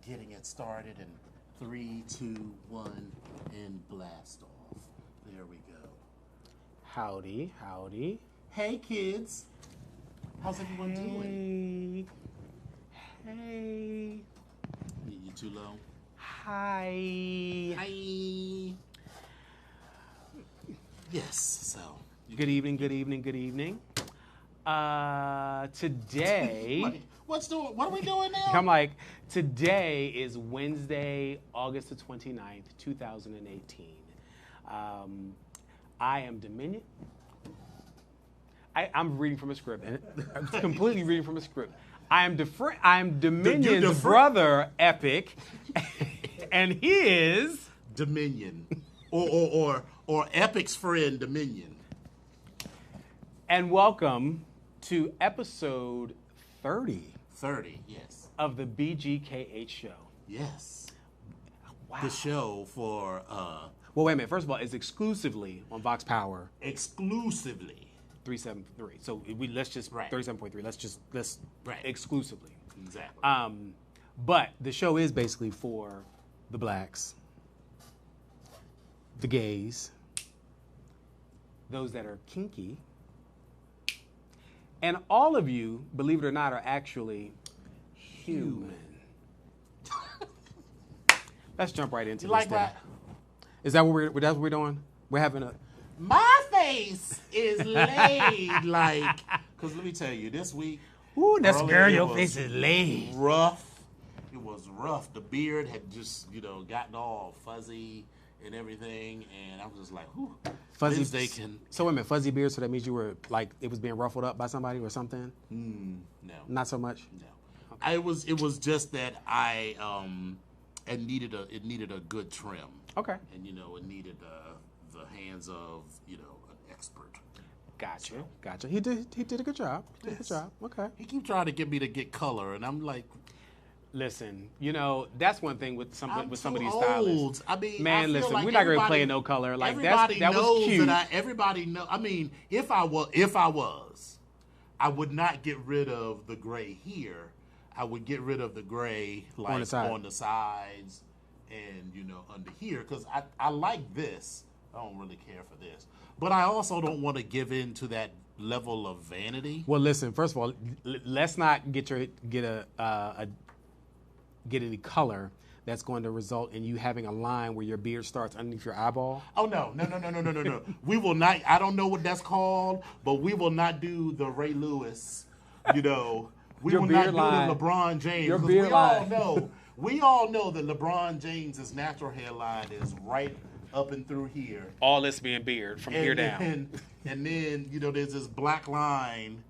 Getting it started in 3, 2, 1, and blast off. There we go. Howdy, howdy. Hey, kids. How's everyone doing? Hey. You too low? Hi. Hi. Yes, so. Good evening, good evening, good evening. Today... What are we doing now? I'm like, today is Wednesday, August the 29th, 2018. I am Dominion. I'm reading from a script. I'm completely reading from a script. I am Dominion's brother, Epic, and he is... Dominion. Or Epic's friend, Dominion. And welcome to episode 30. 30, yes. Of the BGKH Show. Yes. Wow. The show for... well, wait a minute. First of all, it's exclusively on Vox Power. Exclusively. 373. So let's just... Right. 37.3. Let's right. Exclusively. Exactly. But the show is basically for the blacks, the gays, those that are kinky, and all of you, believe it or not, are actually human. Let's jump right into you this. Like that? Is that what we're doing? We're having a... My face is laid like... Because let me tell you, this week... Ooh, that's girl, your face is laid. Rough. It was rough. The beard had just, gotten all fuzzy and everything, and I was just like, whew. Fuzzy. So wait a minute, fuzzy beard, so that means you were, like, it was being ruffled up by somebody or something? No. Not so much? No. Okay. It was just that it needed a good trim. Okay. And, it needed the hands of, an expert. Gotcha. He did a good job. Okay. He keep trying to get me to get color, and I'm like... Listen, that's one thing with some of these stylists. I mean, man, listen, like we're not gonna play no color. Like that was cute. Everybody know. I mean, if I was, I would not get rid of the gray here. I would get rid of the gray like on the sides and under here, because I like this. I don't really care for this, but I also don't want to give in to that level of vanity. Well, listen. First of all, let's not get any color that's going to result in you having a line where your beard starts underneath your eyeball. Oh no. We will not. I don't know what that's called, but we will not do the Ray Lewis. We will not do the LeBron James. Your beard line. We all know that LeBron James's natural hairline is right up and through here. All this being beard from here down. And then, there's this black line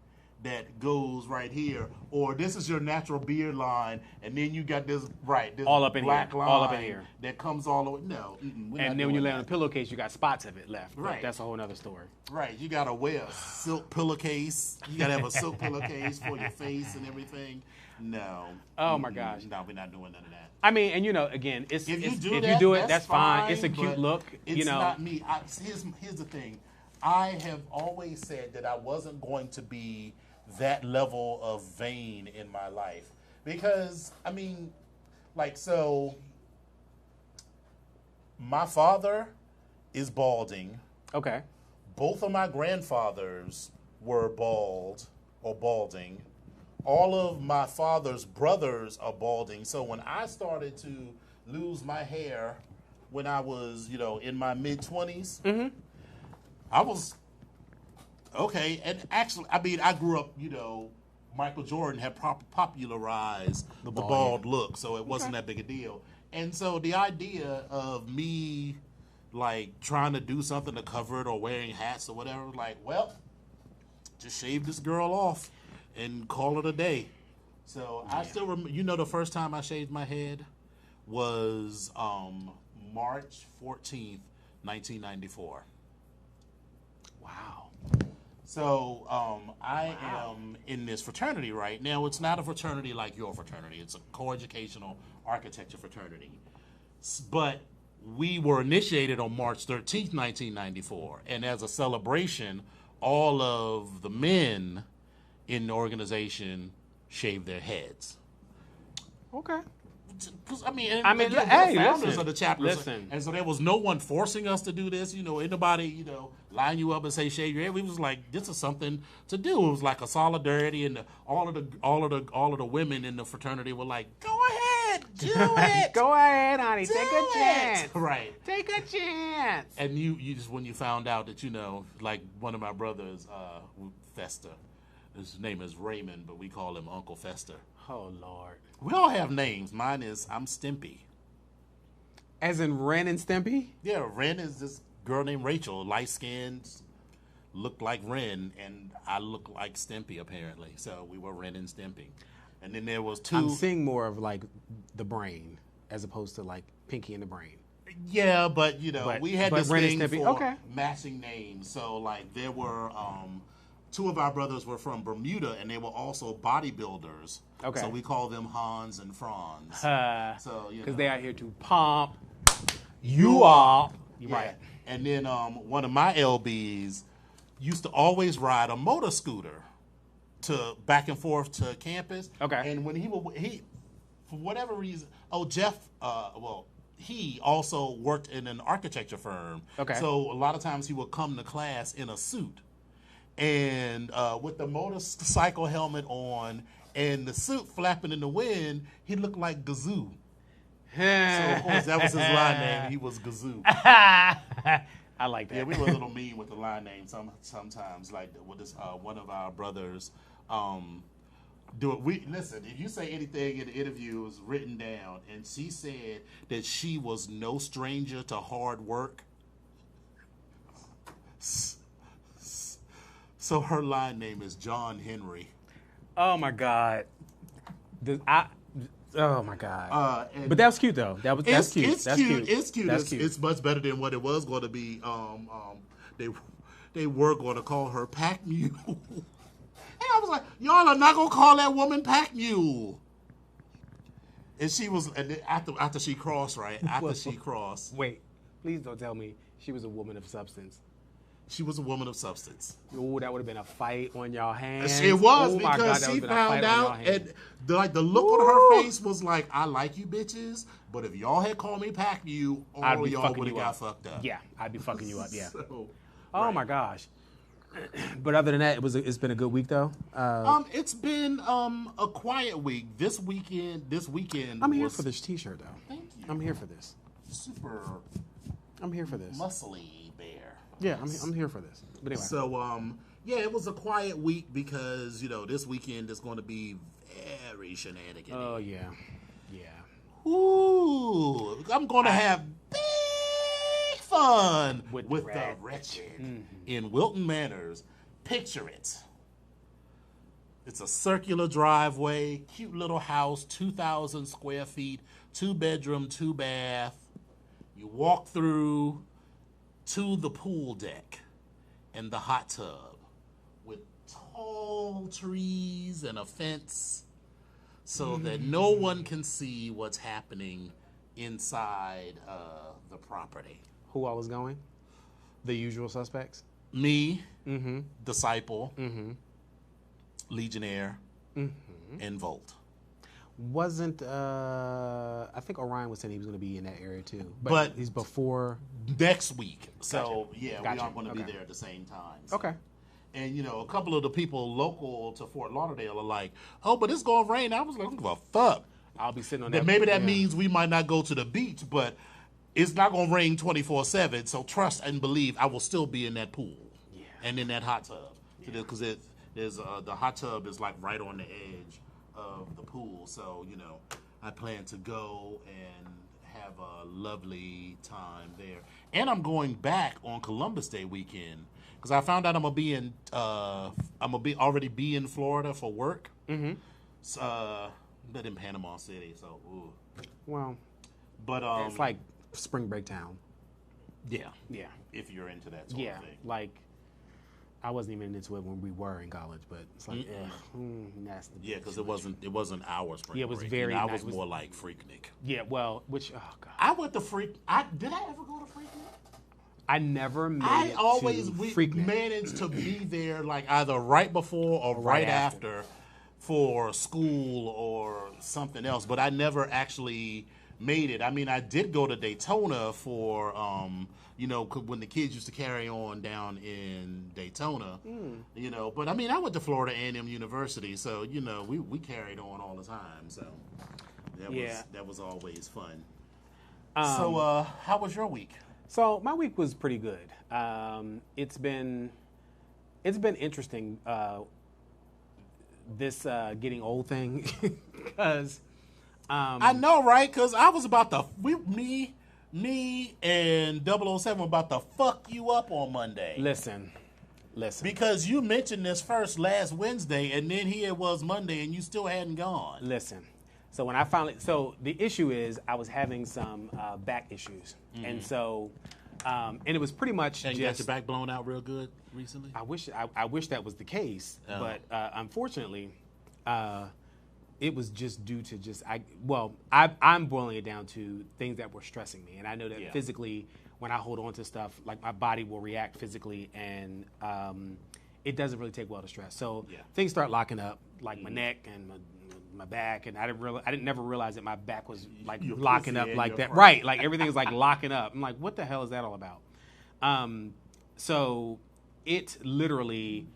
that goes right here. Or this is your natural beard line, and then you got this all up in black here. line all up in here. that comes all the way. No. And then when you lay on a pillowcase, you got spots of it left. Right. That's a whole other story. Right. You got to wear a silk pillowcase. You got to have a silk pillowcase for your face and everything. No. Oh, my gosh. No, we're not doing none of that. I mean, and again, if you do it, that's fine. It's a cute look. It's not me. Here's the thing. I have always said that I wasn't going to be that level of vain in my life. Because, my father is balding. Okay. Both of my grandfathers were bald or balding. All of my father's brothers are balding. So when I started to lose my hair when I was, in my mid-20s, I was okay. And actually, I grew up, Michael Jordan had popularized the bald look, so it wasn't that big a deal. And so the idea of me, trying to do something to cover it or wearing hats or whatever, just shave this girl off and call it a day. So I still remember, the first time I shaved my head was March 14th, 1994. Wow. So I am in this fraternity right now. It's not a fraternity like your fraternity. It's a coeducational architecture fraternity. But we were initiated on March 13th, 1994. And as a celebration, all of the men in the organization shaved their heads. Okay. Because hey, founders listen, of the chapters, listen. And so there was no one forcing us to do this. Anybody, line you up and say shave your head. We was like, this is something to do. It was like a solidarity, and all of the women in the fraternity were like, go ahead, do it. Go ahead, honey, do take a chance. Right, take a chance. And you just when you found out that like one of my brothers, Fester. His name is Raymond, but we call him Uncle Fester. Oh, Lord. We all have names. Mine is, I'm Stimpy. As in Ren and Stimpy? Yeah, Ren is this girl named Rachel, light-skinned, looked like Ren, and I look like Stimpy, apparently. So we were Ren and Stimpy. And then there was two... I'm seeing more of, the brain, as opposed to, Pinky and the Brain. Yeah, but, we had this Ren thing and Stimpy. for Okay. matching names. So, there were... two of our brothers were from Bermuda, and they were also bodybuilders. Okay. So we call them Hans and Franz. So because they out here to pump you up. Yeah. Right. And then one of my LBs used to always ride a motor scooter to back and forth to campus. Okay. And when he for whatever reason, Jeff. He also worked in an architecture firm. Okay. So a lot of times he would come to class in a suit. And with the motorcycle helmet on and the suit flapping in the wind, he looked like Gazoo. So, of course, that was his line name. He was Gazoo. I like that. Yeah, we were a little mean with the line name sometimes. Like with this, one of our brothers, listen, if you say anything in the interview, it was written down. And she said that she was no stranger to hard work. So her line name is John Henry. Oh my God. Oh my God. But that was cute though. That's cute. It's cute. It's cute. It's much better than what it was going to be. They were going to call her Pack Mule. And I was like, y'all are not going to call that woman Pack Mule. And she was, and after she crossed, right? After she crossed. Wait, please don't tell me she was a woman of substance. She was a woman of substance. Ooh, that would have been a fight on y'all hands. It was, oh my because God, she found out, and the look Woo. on her face was like, I like you bitches, but if y'all had called me pack you, all of y'all would have got fucked up. Yeah, I'd be fucking you up, yeah. So, oh my gosh. But other than that, it's been a good week though. It's been a quiet week. This weekend. I'm here for this T-shirt though. Thank you. I'm here for this. Super. I'm here for this. Muscly bear. Yeah, I'm here for this. But anyway. So yeah, it was a quiet week because this weekend is going to be very shenanigan. Oh yeah. Ooh, I'm going to have big fun with the wretched in Wilton Manors. Picture it. It's a circular driveway, cute little house, 2,000 square feet, 2-bedroom, 2-bath. You walk through to the pool deck and the hot tub with tall trees and a fence so that no one can see what's happening inside the property. Who all was going? The usual suspects? Me, Disciple, Legionnaire, and Volt. Wasn't I think Orion was saying he was going to be in that area too, but he's before next week. So Gotcha. yeah, Gotcha. we aren't going to be Okay. there at the same time. So. Okay. And a couple of the people local to Fort Lauderdale are like, "Oh, but it's going to rain." I was like, "I don't give a fuck." I'll be sitting on But that. maybe that yeah. means we might not go to the beach, but it's not going to rain 24/7. So trust and believe I will still be in that pool and in that hot tub because there's the hot tub is like right on the edge of the pool. So I plan to go and have a lovely time there. And I'm going back on Columbus Day weekend because I found out I'm gonna already be in Florida for work. But in Panama City, so ooh. Well, But it's like spring break town. yeah, Yeah. if you're into that sort Yeah. of thing. Like I wasn't even into it when we were in college, but it's like nasty. Yeah, because it wasn't our spring Yeah, it was break. very I nice. was more like Freaknik. Yeah. Well, which oh god, I went to did I ever go to Freaknik? I never made I it always to we Freaknik. managed to be there like either right before or right after for school or something else, but I never actually made it. I mean, I did go to Daytona for when the kids used to carry on down in Daytona, but I mean, I went to Florida A&M University, so we carried on all the time, so that was always fun. So how was your week? So my week was pretty good. It's been interesting. This getting old thing, because I know, right? Because I was about to me and 007 were about to fuck you up on Monday. Listen. Because you mentioned this first last Wednesday, and then here it was Monday, and you still hadn't gone. Listen. So when the issue is I was having some back issues, and so and it was pretty much And just you got your back blown out real good recently? I wish that was the case, but unfortunately, it was just due to I'm boiling it down to things that were stressing me, and I know that physically, when I hold on to stuff, like my body will react physically, and it doesn't really take well to stress. So things start locking up, like my neck and my back, and I didn't never realize that my back was like locking up like that. Right, like everything is like locking up. I'm like, what the hell is that all about? So it literally.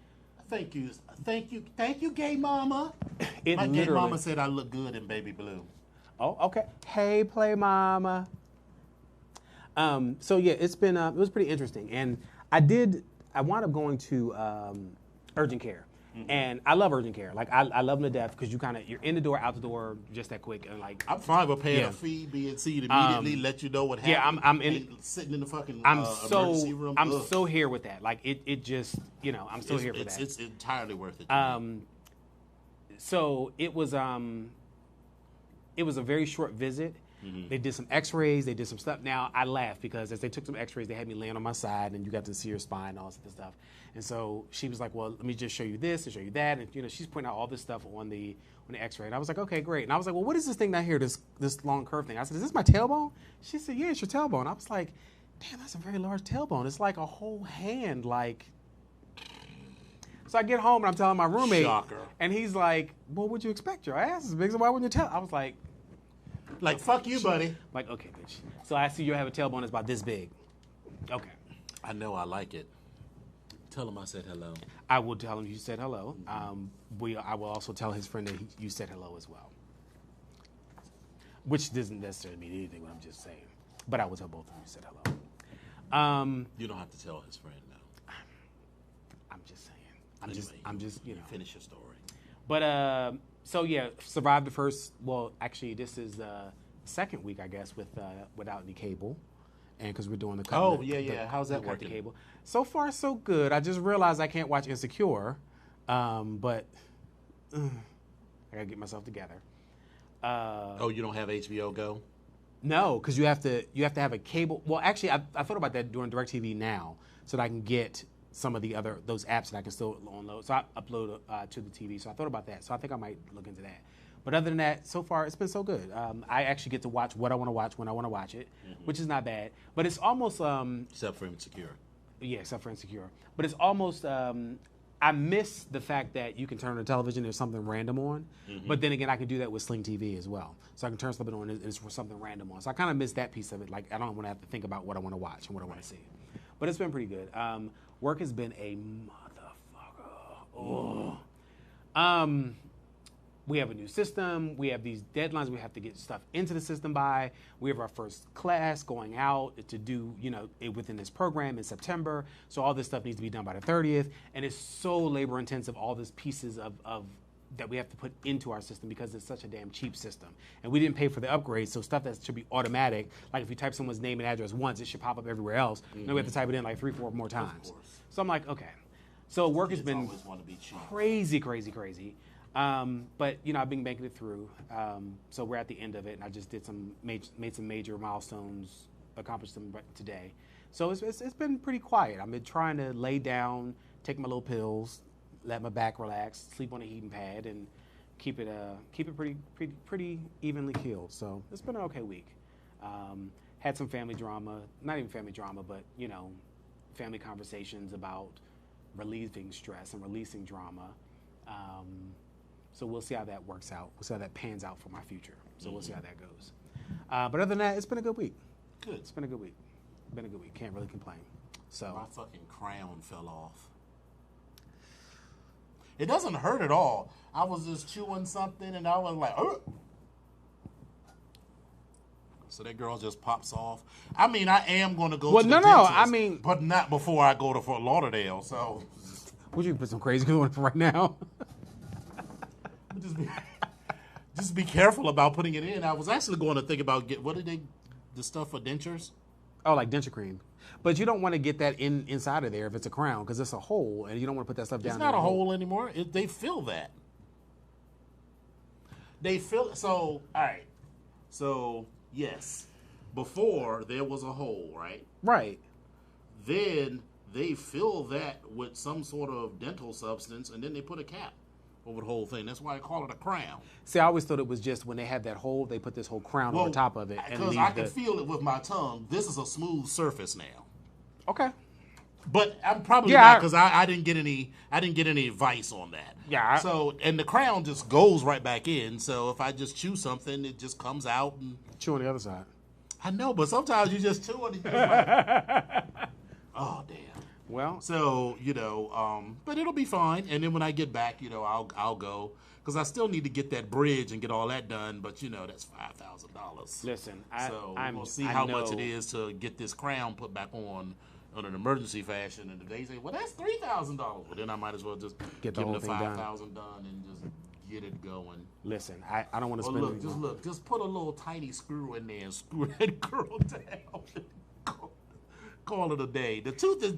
Thank you, gay mama. My gay mama said I look good in baby blue. Oh, okay. Hey, play mama. So yeah, it was pretty interesting, and I wound up going to urgent care. And I love urgent care. Like I love them to death because you're in the door, out the door, just that quick. And like I'm fine with paying a fee, being seen immediately, let you know what happened. Yeah, I'm in sitting in the fucking emergency room. I'm so here with that. Like it just I'm so here for that. It's entirely worth it. So it was a very short visit. They did some x-rays, they did some stuff. Now, I laughed because as they took some x-rays, they had me laying on my side, and you got to see your spine and all this stuff. And so she was like, well, let me just show you this and show you that. And, she's pointing out all this stuff on the x-ray. And I was like, okay, great. And I was like, well, what is this thing down here, this long curve thing? I said, is this my tailbone? She said, yeah, it's your tailbone. I was like, damn, that's a very large tailbone. It's like a whole hand, like. So I get home and I'm telling my roommate. Shocker. And he's like, well, what'd you expect? Your ass is big, so why wouldn't you tell? I was like, fuck you, buddy. Like, okay, bitch. So I see you have a tailbone that's about this big. Okay. I know I like it. Tell him I said hello. I will tell him you said hello. I will also tell his friend that you said hello as well. Which doesn't necessarily mean anything, but I'm just saying. But I will tell both of you said hello. You don't have to tell his friend, no. I'm just saying. I'm just, you know. Finish your story. But, so yeah, survived the first, well, actually, this is the second week, I guess, without any cable. And because we're doing the cut. Oh, yeah. How's that working? Cable. So far, so good. I just realized I can't watch Insecure, but I gotta get myself together. You don't have HBO Go? No, because you have to have a cable. Well, actually, I thought about that doing DirecTV Now, so that I can get some of those apps that I can still download. So I upload to the TV. So I thought about that. So I think I might look into that. But other than that, so far, it's been so good. I actually get to watch what I want to watch when I want to watch it, which is not bad. But it's almost... except for Insecure. Yeah, except for Insecure. But it's almost... I miss the fact that you can turn on the television, there's something random on. But then again, I can do that with Sling TV as well. So I can turn something on and it's something random on. So I kind of miss that piece of it. Like, I don't want to have to think about what I want to watch and what I want to see. But it's been pretty good. Work has been a motherfucker. Oh. We have a new system. We have these deadlines. We have to get stuff into the system by. We have our first class going out to do, within this program in September. So all this stuff needs to be done by the 30th. And it's so labor intensive, all these pieces of that we have to put into our system because it's such a damn cheap system. And we didn't pay for the upgrades, so stuff that should be automatic, like if you type someone's name and address once, it should pop up everywhere else. Then we have to type it in like 3-4 more times. So I'm like, okay. So work has been crazy. But I've been making it through. So we're at the end of it, and I just did made some major milestones, accomplished them today. So it's been pretty quiet. I've been trying to lay down, take my little pills, let my back relax, sleep on a heating pad, and keep it pretty evenly keeled. So it's been an okay week. Had some family drama, not even family drama, but family conversations about relieving stress and releasing drama. So we'll see how that works out. We'll see how that pans out for my future. So we'll see how that goes. But other than that, it's been a good week. Good. It's been a good week. Can't really complain. So my fucking crown fell off. It doesn't hurt at all. I was just chewing something and I was like, oh. So that girl just pops off. I mean, I am going to go to the dentist. But not before I go to Fort Lauderdale, so. Would you put some crazy going for right now? Just be careful about putting it in. I was actually going to think about the stuff for dentures? Oh, like denture cream. But you don't want to get that inside of there if it's a crown because it's a hole and you don't want to put that stuff down. It's not a hole anymore. They fill that. They fill it. So, all right. So, yes. Before, there was a hole, right? Right. Then they fill that with some sort of dental substance and then they put a cap over the whole thing. That's why I call it a crown. See, I always thought it was just when they have that hole, they put this whole crown over top of it. Because I can feel it with my tongue. This is a smooth surface now. Okay. But I'm probably not because I didn't get any advice on that. Yeah. And the crown just goes right back in. So if I just chew something, it just comes out and chew on the other side. I know, but sometimes you just chew on it. Like, oh damn. Well, so but it'll be fine. And then when I get back, I'll go because I still need to get that bridge and get all that done. But that's $5,000. Listen, we'll see how much it is to get this crown put back on an emergency fashion. And if they say, well, that's $3,000, well then I might as well just give them the $5,000 done and just get it going. Listen, I don't want to spend. Just put a little tiny screw in there and screw that girl down. Call it a day. The tooth is.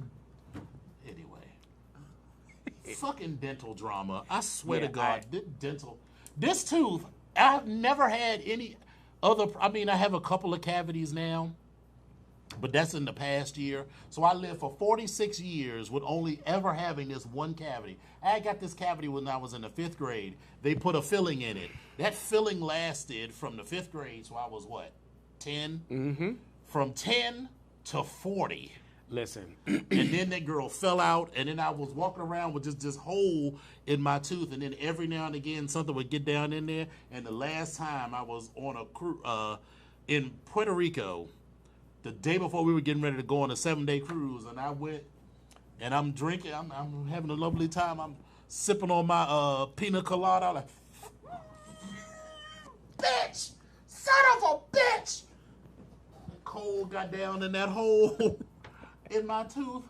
Fucking dental drama. I swear to God, this tooth, I've never had any other, I have a couple of cavities now, but that's in the past year. So I lived for 46 years with only ever having this one cavity. I got this cavity when I was in the 5th grade. They put a filling in it. That filling lasted from the 5th grade, so I was what, 10? Mm-hmm. From 10 to 40. Listen. And then that girl fell out, and then I was walking around with just this hole in my tooth, and then every now and again something would get down in there. And the last time I was on a cruise in Puerto Rico, the day before we were getting ready to go on a 7-day cruise, and I went and I'm drinking, I'm having a lovely time. I'm sipping on my pina colada, like, bitch, son of a bitch. The cold got down in that hole in my tooth.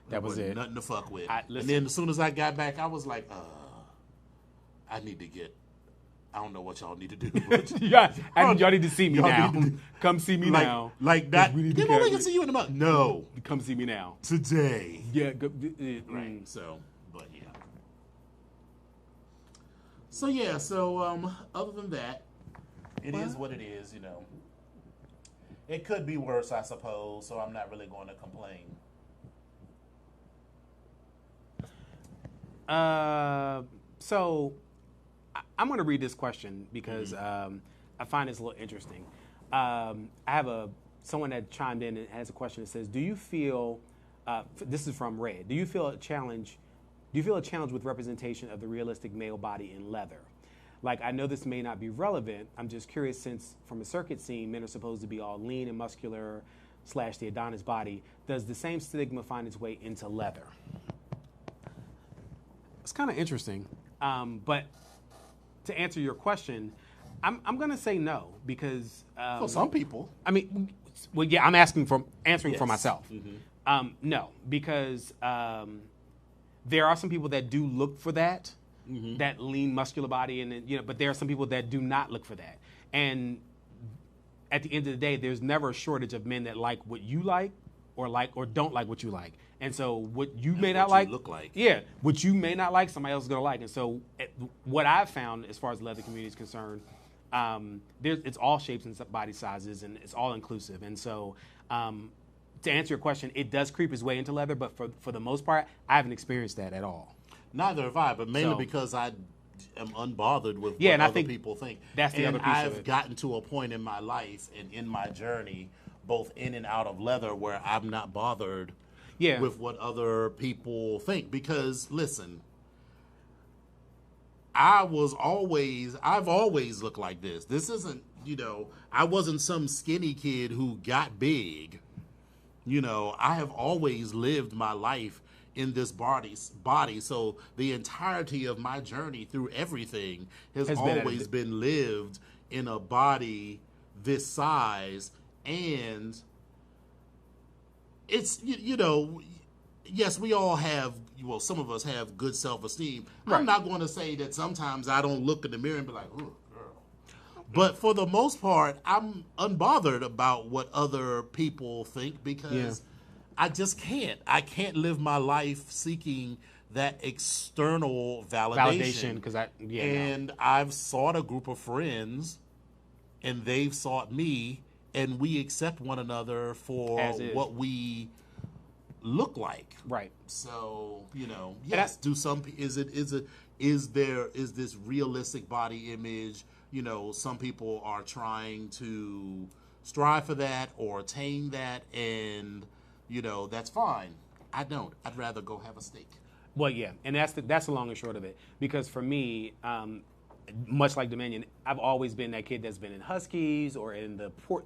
That was it. Nothing to fuck with. And then as soon as I got back, I was like, I need to get, I don't know what y'all need to do. Y'all need to see me now. Come see me now. Like that. We can see you in a month. No. Come see me now. Today. Yeah. Right. So, but yeah. So yeah. So other than that, it is what it is. You know. It could be worse, I suppose. So I'm not really going to complain. So I'm going to read this question because I find this a little interesting. I have someone that chimed in and has a question that says, "Do you feel?" This is from Red. Do you feel a challenge with representation of the realistic male body in leather? Like, I know this may not be relevant. I'm just curious, since from a circuit scene, men are supposed to be all lean and muscular / the Adonis body. Does the same stigma find its way into leather? It's kind of interesting, but to answer your question, I'm going to say no because for some people, I mean, well, yeah, I'm answering for myself. Mm-hmm. No, because there are some people that do look for that, that lean, muscular body, and but there are some people that do not look for that. And at the end of the day, there's never a shortage of men that like what you like or don't like what you like. And so what you may not like, look like. Yeah, what you may not like, somebody else is going to like. And so what I've found as far as the leather community is concerned, it's all shapes and body sizes, and it's all inclusive. And so to answer your question, it does creep its way into leather, but for the most part, I haven't experienced that at all. Neither have I, but mainly because I am unbothered with what other people think. That's the other piece of it. I've gotten to a point in my life and in my journey, both in and out of leather, where I'm not bothered with what other people think. Because, listen, I've always looked like this. This isn't, I wasn't some skinny kid who got big. I have always lived my life in this body. So the entirety of my journey through everything has always been lived in a body this size. And it's, yes, we all have, some of us have good self-esteem. Right. I'm not going to say that sometimes I don't look in the mirror and be like, oh, girl. But for the most part, I'm unbothered about what other people think because I just can't. I can't live my life seeking that external validation. I've sought a group of friends, and they've sought me, and we accept one another for what we look like. Right. So, yes. Is this realistic body image? Some people are trying to strive for that or attain that, and that's fine. I don't. I'd rather go have a steak. Well, yeah, and that's the long and short of it. Because for me, much like Dominion, I've always been that kid that's been in Huskies or in the port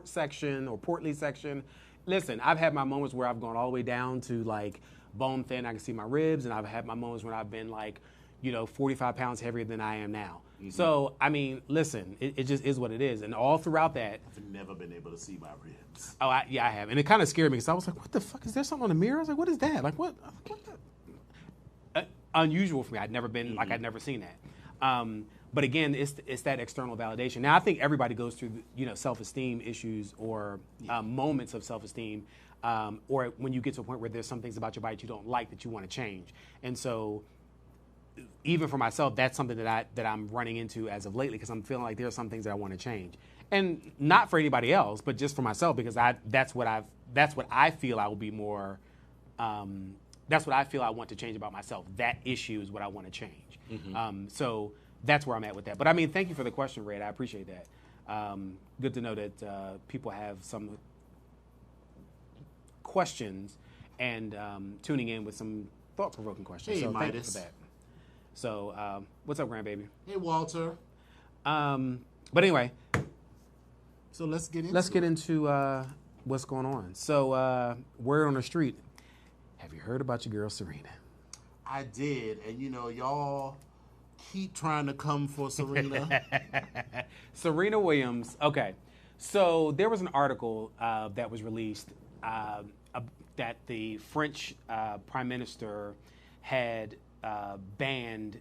section or portly section. Listen, I've had my moments where I've gone all the way down to like bone thin. I can see my ribs, and I've had my moments when I've been like, 45 pounds heavier than I am now. Mm-hmm. So, I mean, listen, it just is what it is. And all throughout that, I've never been able to see my ribs. Oh, I have. And it kind of scared me because I was like, what the fuck? Is there something on the mirror? I was like, what is that? Like, what the? Unusual for me. I'd never been, I'd never seen that. But again, it's that external validation. Now, I think everybody goes through, self-esteem issues or moments of self-esteem, or when you get to a point where there's some things about your body that you don't like that you want to change. And so even for myself, that's something that I'm running into as of lately because I'm feeling like there are some things that I want to change. And not for anybody else, but just for myself because that's what I feel I will be more that's what I feel I want to change about myself. That issue is what I want to change. Mm-hmm. So that's where I'm at with that. But I mean, thank you for the question, Red. I appreciate that. Good to know that people have some questions and tuning in with some thought-provoking questions. Hey, so Midas. thank you for that. So what's up, grandbaby? Hey, Walter. But anyway, so let's get into what's going on. So word on the street. Have you heard about your girl Serena? I did, and y'all keep trying to come for Serena. Serena Williams. Okay, so there was an article that was released that the French Prime Minister had banned.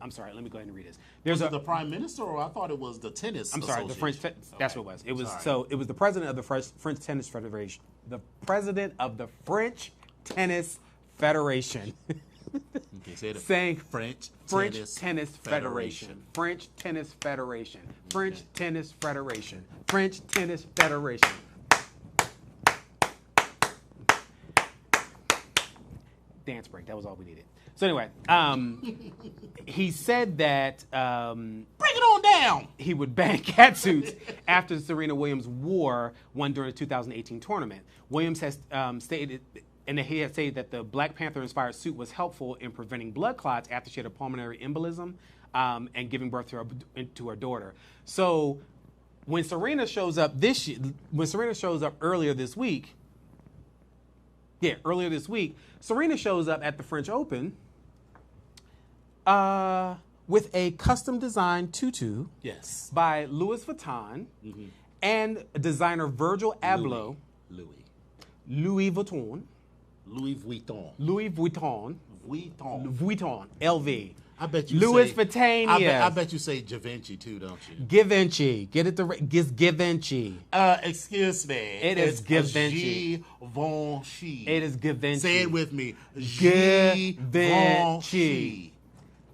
I'm sorry. Let me go ahead and read this. Was it the Prime Minister, or I thought it was the tennis? I'm sorry. The French. That's what it was. It was so. It was the president of the French Tennis Federation. The president of the French Tennis Federation. Okay, say it. Saying French Tennis Federation. French Tennis Federation. French Tennis Federation. French Tennis Federation. Dance break. That was all we needed. So anyway, he said that bring it on down. He would ban catsuits after Serena Williams wore one during the 2018 tournament. Williams has stated, and he had said that the Black Panther-inspired suit was helpful in preventing blood clots after she had a pulmonary embolism and giving birth to her daughter. So when Serena shows up earlier this week, Serena shows up at the French Open with a custom-designed tutu by Louis Vuitton and designer Virgil Abloh. Louis Vuitton. LV. I bet you Louis say, Vuitton. I bet you say Givenchy too, don't you? Givenchy. Get it Givenchy. Excuse me. It is Givenchy. Givenchy. It is Givenchy. Say it with me. Givenchy.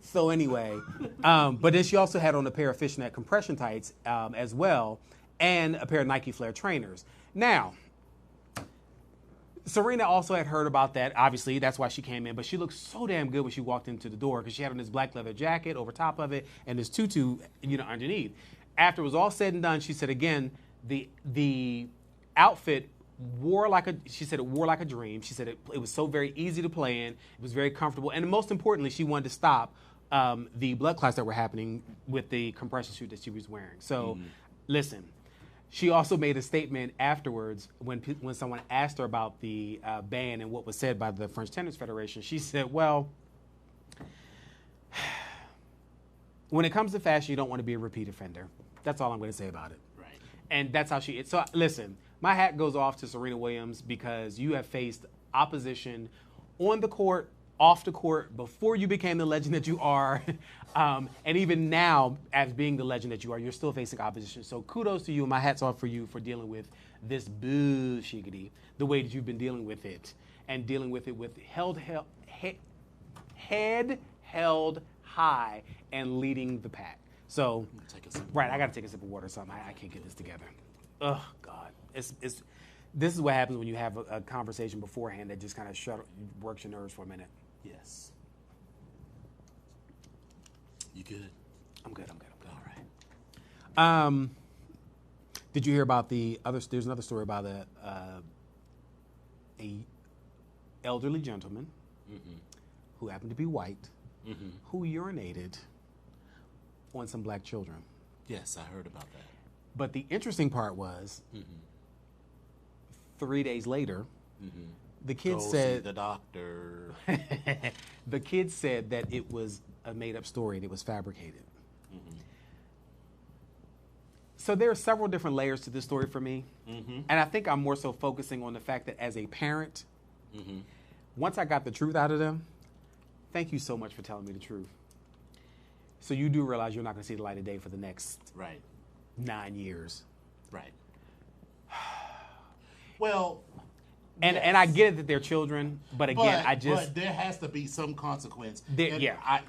So anyway, but then she also had on a pair of fishnet compression tights as well, and a pair of Nike Flare trainers. Now, Serena also had heard about that. Obviously, that's why she came in. But she looked so damn good when she walked into the door because she had on this black leather jacket over top of it and this tutu, underneath. After it was all said and done, she said again, the outfit it wore like a dream. She said it was so very easy to play in. It was very comfortable, and most importantly, she wanted to stop the blood clots that were happening with the compression suit that she was wearing. So, listen. She also made a statement afterwards when someone asked her about the ban and what was said by the French Tennis Federation. She said, well, when it comes to fashion, you don't want to be a repeat offender. That's all I'm going to say about it. Right. And that's how she is. So listen, my hat goes off to Serena Williams because you have faced opposition on the court, off the court, before you became the legend that you are. And even now, as being the legend that you are, you're still facing opposition. So kudos to you, and my hat's off for you for dealing with this bullshiggity the way that you've been dealing with it. And dealing with it with head held high and leading the pack. So, right, I got to take a sip of water or something. I can't get this together. Oh, God. This is what happens when you have a conversation beforehand that just kind of works your nerves for a minute. Yes. You good? I'm good. All right. Did you hear about there's another story about a elderly gentleman who happened to be white who urinated on some black children. Yes, I heard about that. But the interesting part was 3 days later, the kid said, see the doctor. The kid said that it was a made-up story and it was fabricated. So there are several different layers to this story for me. And I think I'm more so focusing on the fact that as a parent, once I got the truth out of them, thank you so much for telling me the truth. So you do realize you're not going to see the light of day for the next 9 years. Right. Well... And I get it that they're children, but again, But there has to be some consequence. I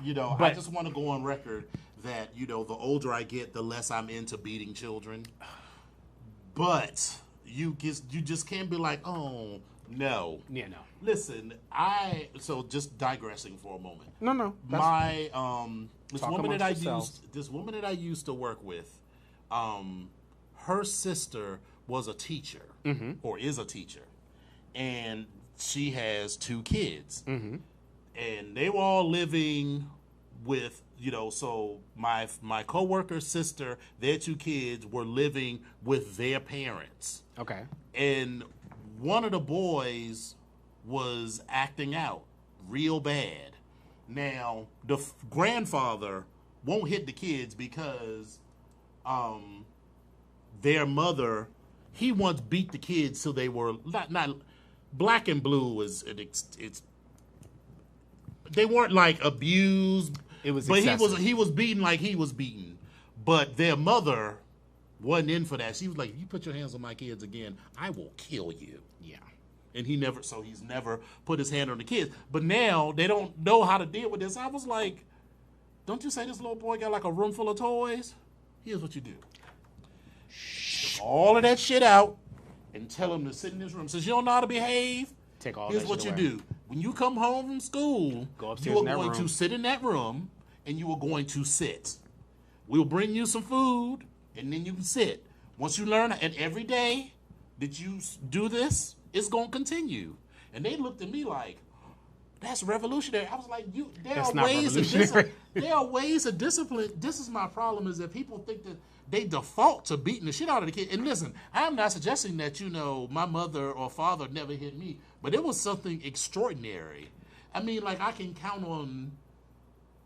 just want to go on record that, the older I get, the less I'm into beating children. But you just can't be like, oh, no. Yeah, no. Listen, so just digressing for a moment. No. This woman that I used to work with, her sister was a teacher or is a teacher, and she has 2 kids, and they were all living with, so my coworker's sister, their 2 kids were living with their parents. Okay. And one of the boys was acting out real bad. Now, the grandfather won't hit the kids because their mother, he once beat the kids so they were not black and blue is it's they weren't like abused. It was but excessive. he was beaten like he was beaten. But their mother wasn't in for that. She was like, if you put your hands on my kids again, I will kill you. Yeah. And he's never put his hand on the kids. But now they don't know how to deal with this. I was like, don't you say this little boy got like a room full of toys? Here's what you do. Take all of that shit out and tell him to sit in this room. Since you don't know how to behave, here's what you do. When you come home from school, go upstairs you are in that going room. to sit in that room and you are going to sit. We'll bring you some food and then you can sit. Once you learn, and every day that you do this, it's going to continue. And they looked at me like, that's revolutionary. I was like, there are ways of discipline. This is my problem, is that people think that they default to beating the shit out of the kid. And listen, I'm not suggesting that, my mother or father never hit me, but it was something extraordinary. I mean, like, I can count on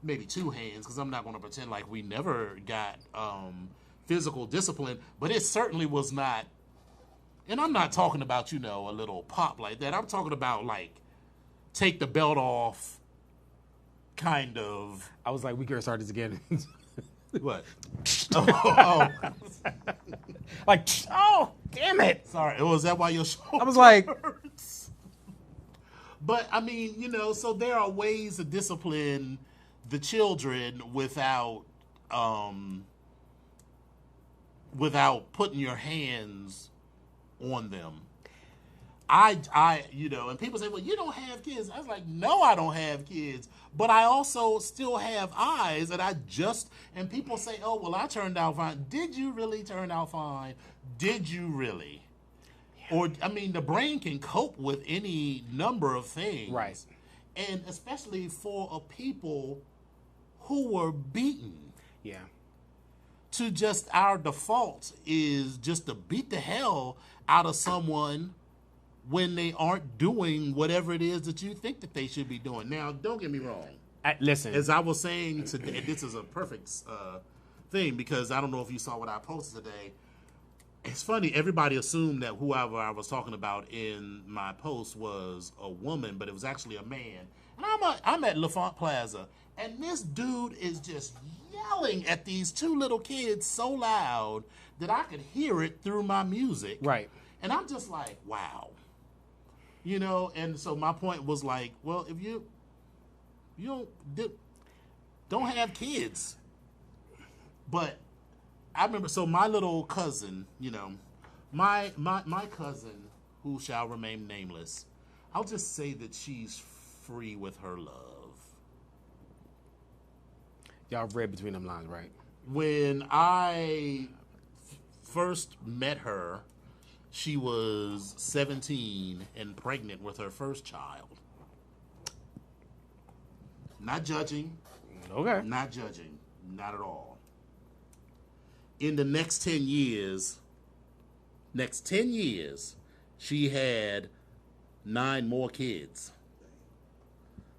maybe 2 hands, because I'm not going to pretend like we never got physical discipline, but it certainly was not. And I'm not talking about, a little pop like that. I'm talking about, like, take the belt off kind of. I was like, we can start this again. What? Oh. Like, oh, damn it. Sorry. Was that why your shoulder I was like, hurts? But, I mean, so there are ways to discipline the children without putting your hands on them. And people say, well, you don't have kids. I was like, no, I don't have kids, but I also still have eyes, and people say, oh, well, I turned out fine. Did you really turn out fine? Did you really? Yeah. Or, I mean, the brain can cope with any number of things. Right. And especially for a people who were beaten. Yeah. To just, our default is just to beat the hell out of someone when they aren't doing whatever it is that you think that they should be doing. Now, don't get me wrong. Listen. As I was saying today, this is a perfect thing, because I don't know if you saw what I posted today. It's funny, everybody assumed that whoever I was talking about in my post was a woman, but it was actually a man. And I'm at LaFont Plaza, and this dude is just yelling at these 2 little kids so loud that I could hear it through my music. Right. And I'm just like, wow. And so my point was like, well, if you don't have kids. But I remember, so my little cousin, my cousin, who shall remain nameless, I'll just say that she's free with her love. Y'all read between them lines, right? When I first met her, she was 17 and pregnant with her first child. Not judging. Okay. Not judging. Not at all. In the next 10 years, she had 9 more kids.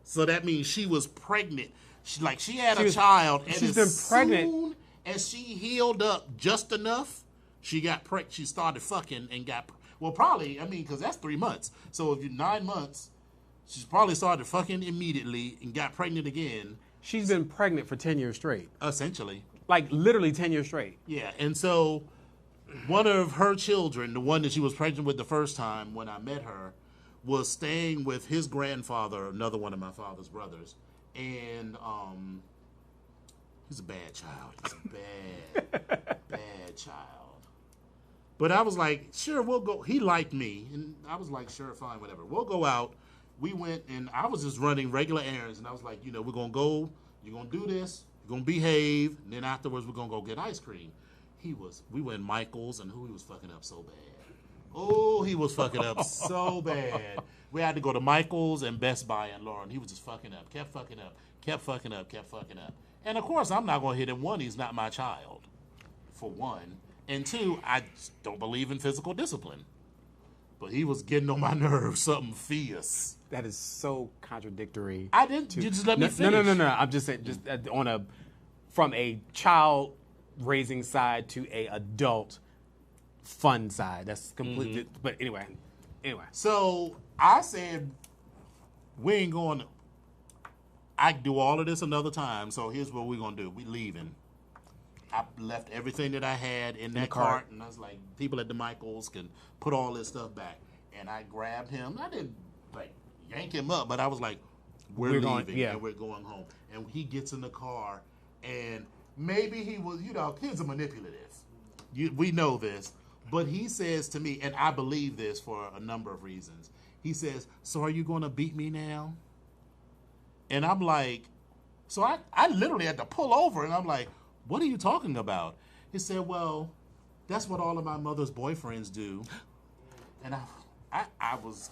So that means she was pregnant. She had a child, and she's been pregnant. Soon as she healed up just enough, she got pregnant. She started fucking and got, well, probably, because that's 3 months. So if you're 9 months, she's probably started fucking immediately and got pregnant again. She's been pregnant for 10 years straight. Essentially. Like, literally 10 years straight. Yeah, and so one of her children, the one that she was pregnant with the first time when I met her, was staying with his grandfather, another one of my father's brothers. And he's a bad child. He's a bad child. But I was like, sure, we'll go. He liked me. And I was like, sure, fine, whatever. We'll go out. We went, and I was just running regular errands. And I was like, we're going to go. You're going to do this. You're going to behave, and then afterwards we're going to go get ice cream. We were in Michael's, and he was fucking up so bad. Oh, he was fucking up so bad. We had to go to Michael's and Best Buy and Lauren. He was just fucking up, kept fucking up. And of course, I'm not going to hit him. One, he's not my child, for one. And two, I don't believe in physical discipline. But he was getting on my nerves, something fierce. That is so contradictory. I didn't. You just let me finish. No. I'm just saying, from a child raising side to a adult fun side. That's completely. But anyway. So I said, we ain't going to. I can do all of this another time. So here's what we're gonna do. We leaving. I left everything that I had in that cart, and I was like, people at the Michaels can put all this stuff back. And I grabbed him. I didn't yank him up, but I was like, we're leaving and we're going home. And he gets in the car, and maybe he was, kids are manipulative. We know this. But he says to me, and I believe this for a number of reasons. He says, so are you going to beat me now? And I'm like, so I literally had to pull over, and I'm like, what are you talking about? He said, well, that's what all of my mother's boyfriends do. And I was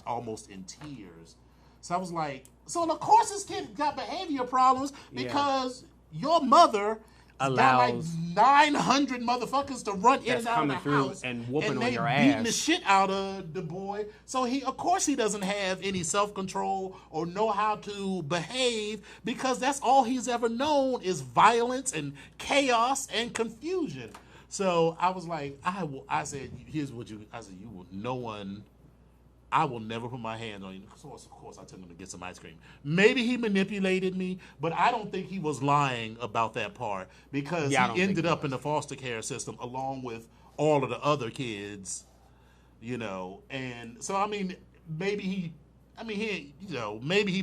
almost in tears. So I was like, so of course this kid got behavior problems because your mother allows got like 900 motherfuckers to run in and out of the house and whooping on your ass. Beating ass. the shit out of the boy. So of course he doesn't have any self-control or know how to behave because that's all he's ever known is violence and chaos and confusion. So I was like, I said, you will, no one, I will never put my hand on you. Of course, I took him to get some ice cream. Maybe he manipulated me, but I don't think he was lying about that part because he ended up in the foster care system along with all of the other kids, And so, I mean, maybe he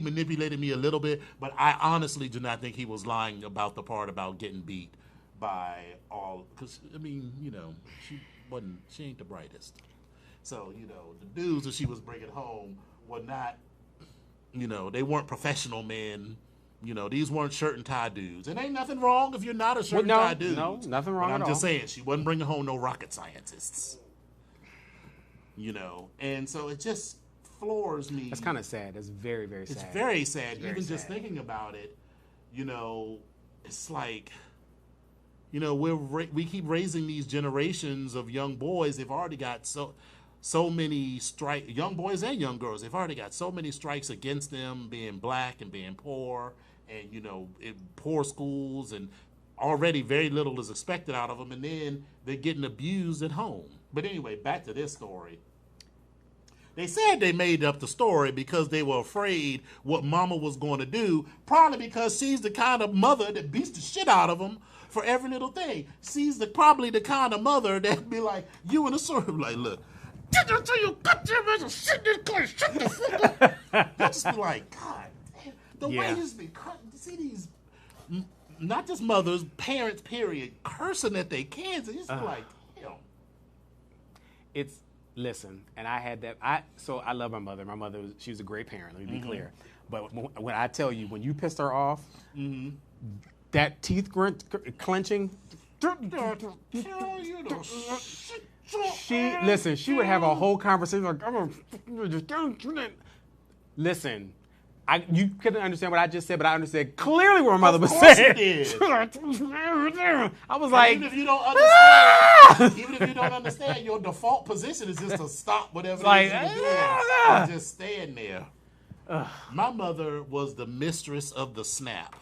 manipulated me a little bit, but I honestly do not think he was lying about the part about getting beat by all, because, she ain't the brightest. So, the dudes that she was bringing home were not, they weren't professional men. These weren't shirt and tie dudes. And ain't nothing wrong if you're not a shirt and tie dude. No, nothing wrong at all. I'm just saying, she wasn't bringing home no rocket scientists. And so it just floors me. That's kind of sad. That's very, very sad. It's very sad. Even just thinking about it, it's like, we keep raising these generations of young boys. They've already got so many young boys and young girls. They've already got so many strikes against them, being black and being poor, and in poor schools, and already very little is expected out of them. And then they're getting abused at home. But anyway, back to this story. They said they made up the story because they were afraid what Mama was going to do, probably because she's the kind of mother that beats the shit out of them for every little thing. She's probably the kind of mother that be like, you in a circle, like, look, did I tell you, goddamn ass, shut this place, shut the fuck up. You just be like, God damn. The way this be cut, see these, not just mothers, parents, period, cursing at their kids, and you just be like, damn. Listen, and I had that, I love my mother. My mother, she was a great parent, let me be clear. But when I tell you, when you pissed her off, that teeth clenching, she would have a whole conversation like, listen, you couldn't understand what I just said, but I understand clearly what my mother was saying. I was like, even if you don't understand, your default position is just to stop whatever it is you're doing and just stand there. My mother was the mistress of the snap.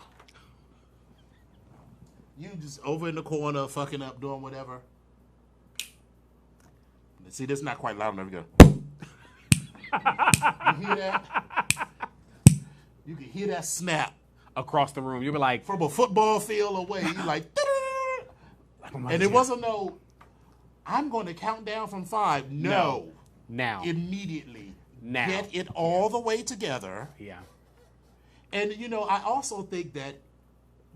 You just over in the corner, fucking up, doing whatever. See, this is not quite loud enough. You hear that? You can hear that snap across the room. You'll be like, from a football field away. You like, and it wasn't no, I'm going to count down from 5. No. Now. Immediately. Now. Get it all the way together. Yeah. And, I also think that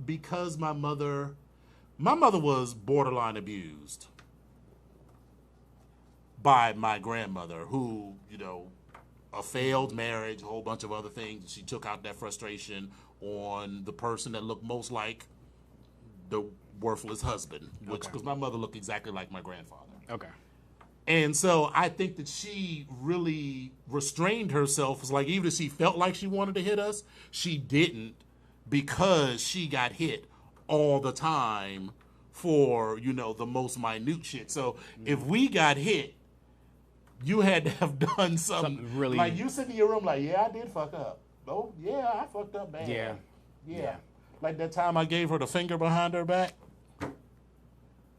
because my mother was borderline abused by my grandmother, who, a failed marriage, a whole bunch of other things. She took out that frustration on the person that looked most like the worthless husband, which because my mother looked exactly like my grandfather. Okay. And so I think that she really restrained herself. It's like even if she felt like she wanted to hit us, she didn't because she got hit all the time for, the most minute shit. So if we got hit, you had to have done something really... Like you sit in your room like, yeah, I did fuck up. Oh, yeah, I fucked up bad. Yeah. Like that time I gave her the finger behind her back.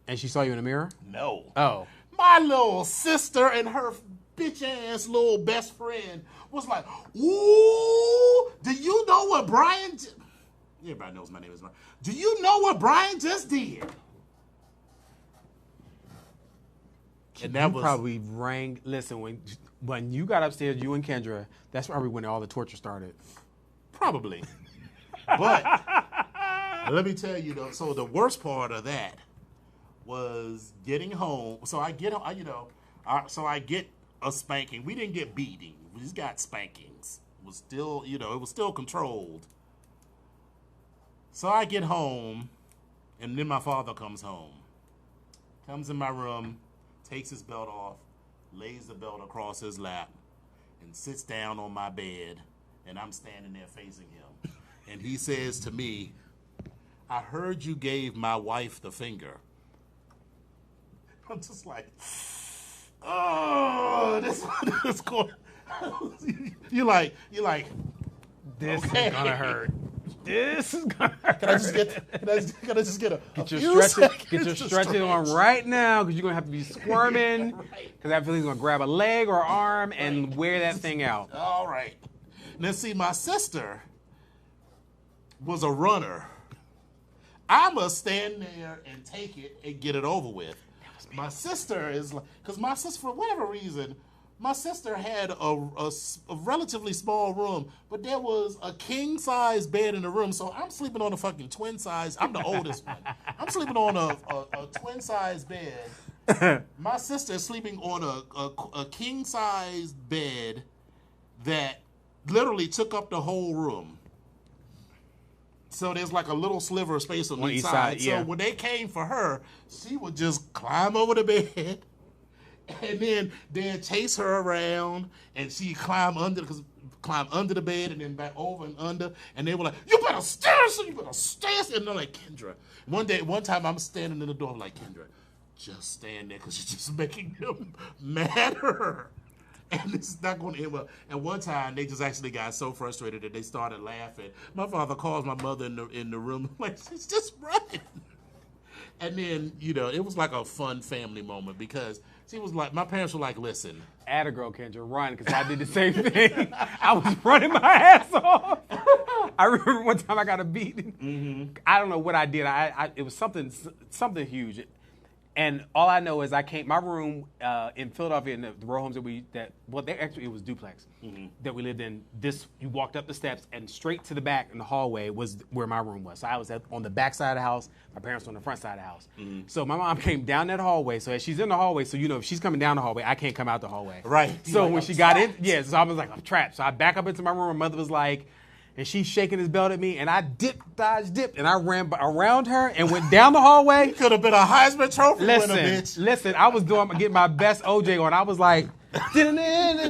And she saw you in the mirror? No. Oh. My little sister and her bitch-ass little best friend was like, ooh, do you know what Brian... Everybody knows my name is Brian. Do you know what Brian just did? And that was... probably rang... Listen, when you got upstairs, you and Kendra, that's probably when all the torture started. Probably. But let me tell you, though, so the worst part of that was getting home. So I get, I get a spanking. We didn't get beating. We just got spankings. It was still, it was still controlled. So I get home, and then my father comes home. Comes in my room, takes his belt off, lays the belt across his lap, and sits down on my bed, and I'm standing there facing him. And he says to me, I heard you gave my wife the finger. I'm just like, oh, this is going. You like. This is gonna hurt. This is gonna hurt. Can I just get a get your stretching on right now because you're gonna have to be squirming because I feel he's gonna grab a leg or arm and wear that thing out. All right. Now see, my sister was a runner. I must stand there and take it and get it over with. My sister is like, because my sister, for whatever reason, my sister had a relatively small room, but there was a king-size bed in the room, so I'm sleeping on a fucking twin-size. I'm the oldest one. I'm sleeping on a twin-size bed. My sister is sleeping on a king-size bed that literally took up the whole room. So there's like a little sliver of space on each side. Yeah. So when they came for her, she would just climb over the bed and then they'd chase her around and she'd climb under the bed and then back over and under. And they were like, you better stay. And they're like, Kendra. One time I'm standing in the door, I'm like, Kendra, just stand there because you're just making them madder. And it's not going to end well. And one time, they just actually got so frustrated that they started laughing. My father calls my mother in the room, like, she's just running. And then, it was like a fun family moment because she was like, my parents were like, listen. Atta girl, Kendra, run, because I did the same thing. I was running my ass off. I remember one time I got a beating. Mm-hmm. I don't know what I did. It was something huge. And all I know is my room in Philadelphia, in the row homes it was duplex that we lived in. You walked up the steps and straight to the back in the hallway was where my room was. So I was on the back side of the house, my parents were on the front side of the house. Mm-hmm. So my mom came down that hallway. So as she's in the hallway, so if she's coming down the hallway, I can't come out the hallway. Right. So when she got in, so I was like, I'm trapped. So I back up into my room. My mother was like, and she's shaking his belt at me, and I dipped, and I ran around her and went down the hallway. You could have been a Heisman Trophy winner, bitch. Listen, I was getting my best OJ on. I was like, I ran out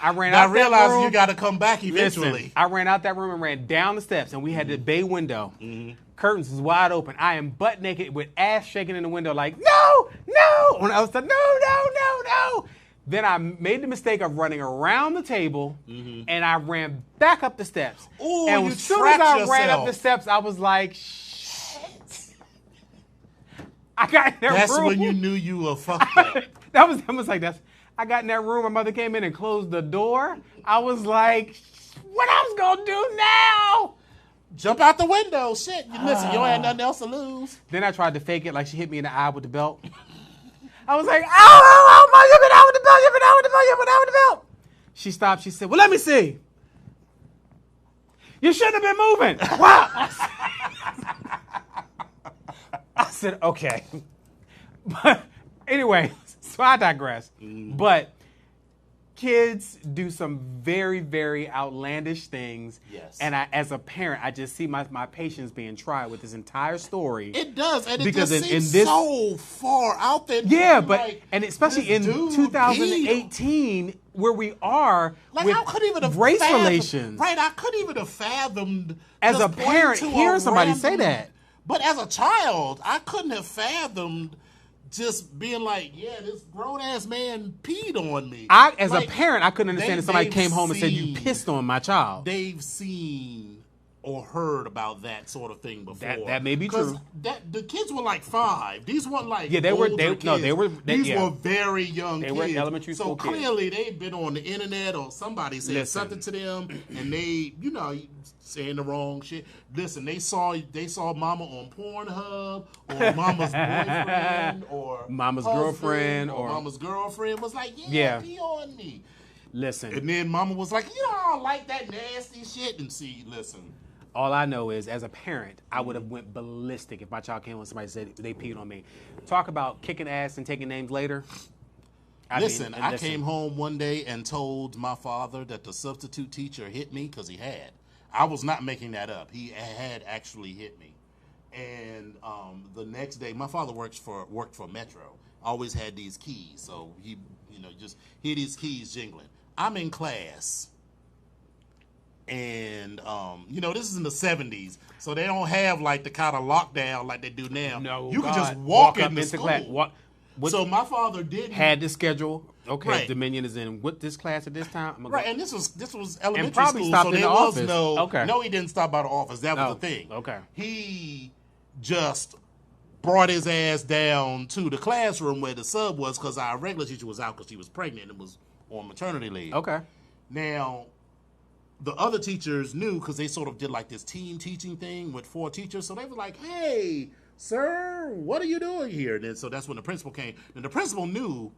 that room. I realized you got to come back eventually. Listen, I ran out that room and ran down the steps, and we had the bay window. Mm-hmm. Curtains was wide open. I am butt naked with ass shaking in the window like, no. On the other side, no. Then I made the mistake of running around the table, and I ran back up the steps. Ooh, and as soon as I ran up the steps, I was like, shit. I got in that room. That's when you knew you were fucked up. I got in that room. My mother came in and closed the door. I was like, what I was going to do now? Jump out the window. Shit. Listen, you don't have nothing else to lose. Then I tried to fake it like she hit me in the eye with the belt. I was like, ow, Mom, you've been out with the belt. She stopped. She said, well, let me see. You shouldn't have been moving. Wow. I said, okay. But anyway, so I digress. But kids do some very, very outlandish things. Yes. And as a parent, I just see my patience being tried with this entire story. It does, and because it just seems so far out there. Yeah, but like, and especially in 2018, where we are with I couldn't even race relations. Right, I couldn't even have fathomed. As a parent, hearing somebody say that. But as a child, I couldn't have fathomed just being like, yeah, this grown-ass man peed on me. As a parent, I couldn't understand if somebody came home and said, you pissed on my child. They've seen or heard about that sort of thing before. That may be true. The kids were like 5. These weren't like they were very young kids. They were elementary school kids. So clearly they'd been on the internet or somebody said something to them, and they, saying the wrong shit. Listen, they saw Mama on Pornhub, or Mama's boyfriend, or Mama's girlfriend, or Mama's girlfriend was like, yeah, pee on me. Listen. And then Mama was like, I don't like that nasty shit. And listen. All I know is, as a parent, I would have went ballistic if my child came home and somebody said they peed on me. Talk about kicking ass and taking names later. I came home one day and told my father that the substitute teacher hit me because he had. I was not making that up. He had actually hit me. And the next day, my father worked for Metro. Always had these keys, so he, just hear these keys jingling. I'm in class. And, this is in the 70s, so they don't have, like, the kind of lockdown like they do now. No, you can just walk into school. Class. So my father had the schedule. Okay, right. Dominion is in this class at this time. Right, and this was elementary and probably school, stopped so in there the was office. No, he didn't stop by the office. That was the thing. Okay. He just brought his ass down to the classroom where the sub was because our regular teacher was out because she was pregnant and was on maternity leave. Okay. Now, the other teachers knew because they sort of did like this team teaching thing with 4 teachers. So they were like, hey, sir, what are you doing here? And then, so that's when the principal came. And the principal knew,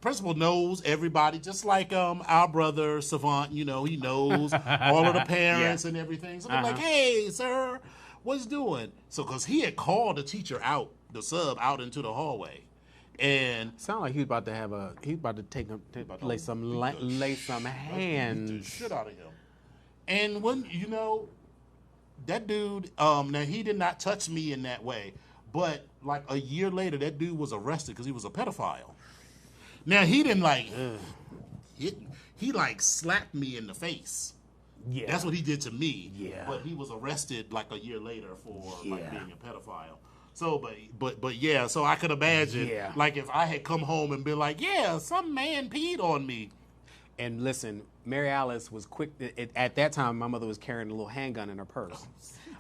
principal knows everybody, just like our brother Savant, he knows all of the parents and everything. So they're like, hey, sir, what's doing? So because he had called the teacher out, the sub, out into the hallway. And sound like he's about to lay some hands. Beat the shit out of him. And when that dude, now he did not touch me in that way, but like a year later, that dude was arrested because he was a pedophile. Now he didn't he like slapped me in the face. Yeah, that's what he did to me. Yeah, but he was arrested like a year later for like being a pedophile. So, but yeah, so I could imagine, like, if I had come home and been like, yeah, some man peed on me. And listen, Mary Alice was quick. At that time, my mother was carrying a little handgun in her purse.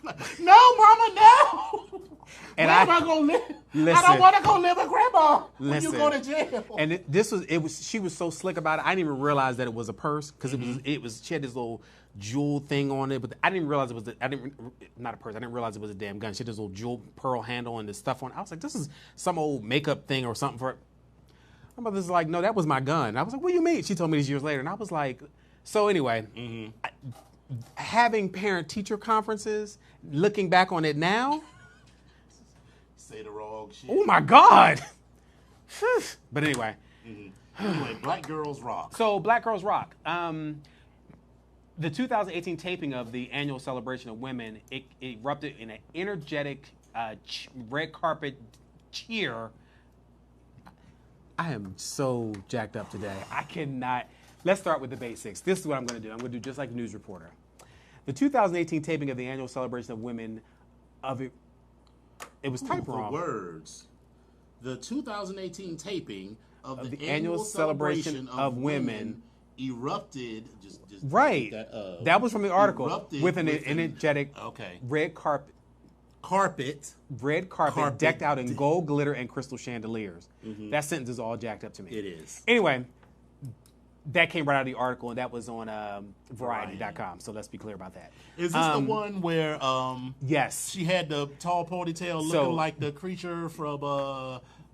No, Mama, no. And Where am I going to live? I don't want to go live with Grandma when you go to jail. And she was so slick about it. I didn't even realize that it was a purse because she had this little jewel thing on it, but I didn't realize it was not a purse. I didn't realize it was a damn gun. She had this little jewel pearl handle and this stuff on it. I was like, this is some old makeup thing or something for it. My mother's like, no, that was my gun. And I was like, what do you mean? She told me this years later, and I was like, so anyway, having parent-teacher conferences, looking back on it now, say the wrong shit. Oh my God! But anyway, anyway, Black Girls Rock. So Black Girls Rock. The 2018 taping of the annual celebration of women, it erupted in an energetic red carpet cheer. I am so jacked up today. I cannot. Let's start with the basics. This is what I'm going to do. I'm going to do just like News Reporter. The 2018 taping of the annual celebration of women it was typed wrong. Words. The 2018 taping of the annual celebration of women erupted. Just right. That was from the article with an energetic red carpet. Red carpet decked out in gold, glitter, and crystal chandeliers. That sentence is all jacked up to me. It is. Anyway, that came right out of the article, and that was on Variety.com. So let's be clear about that. Is this the one where yes, she had the tall ponytail looking like the creature from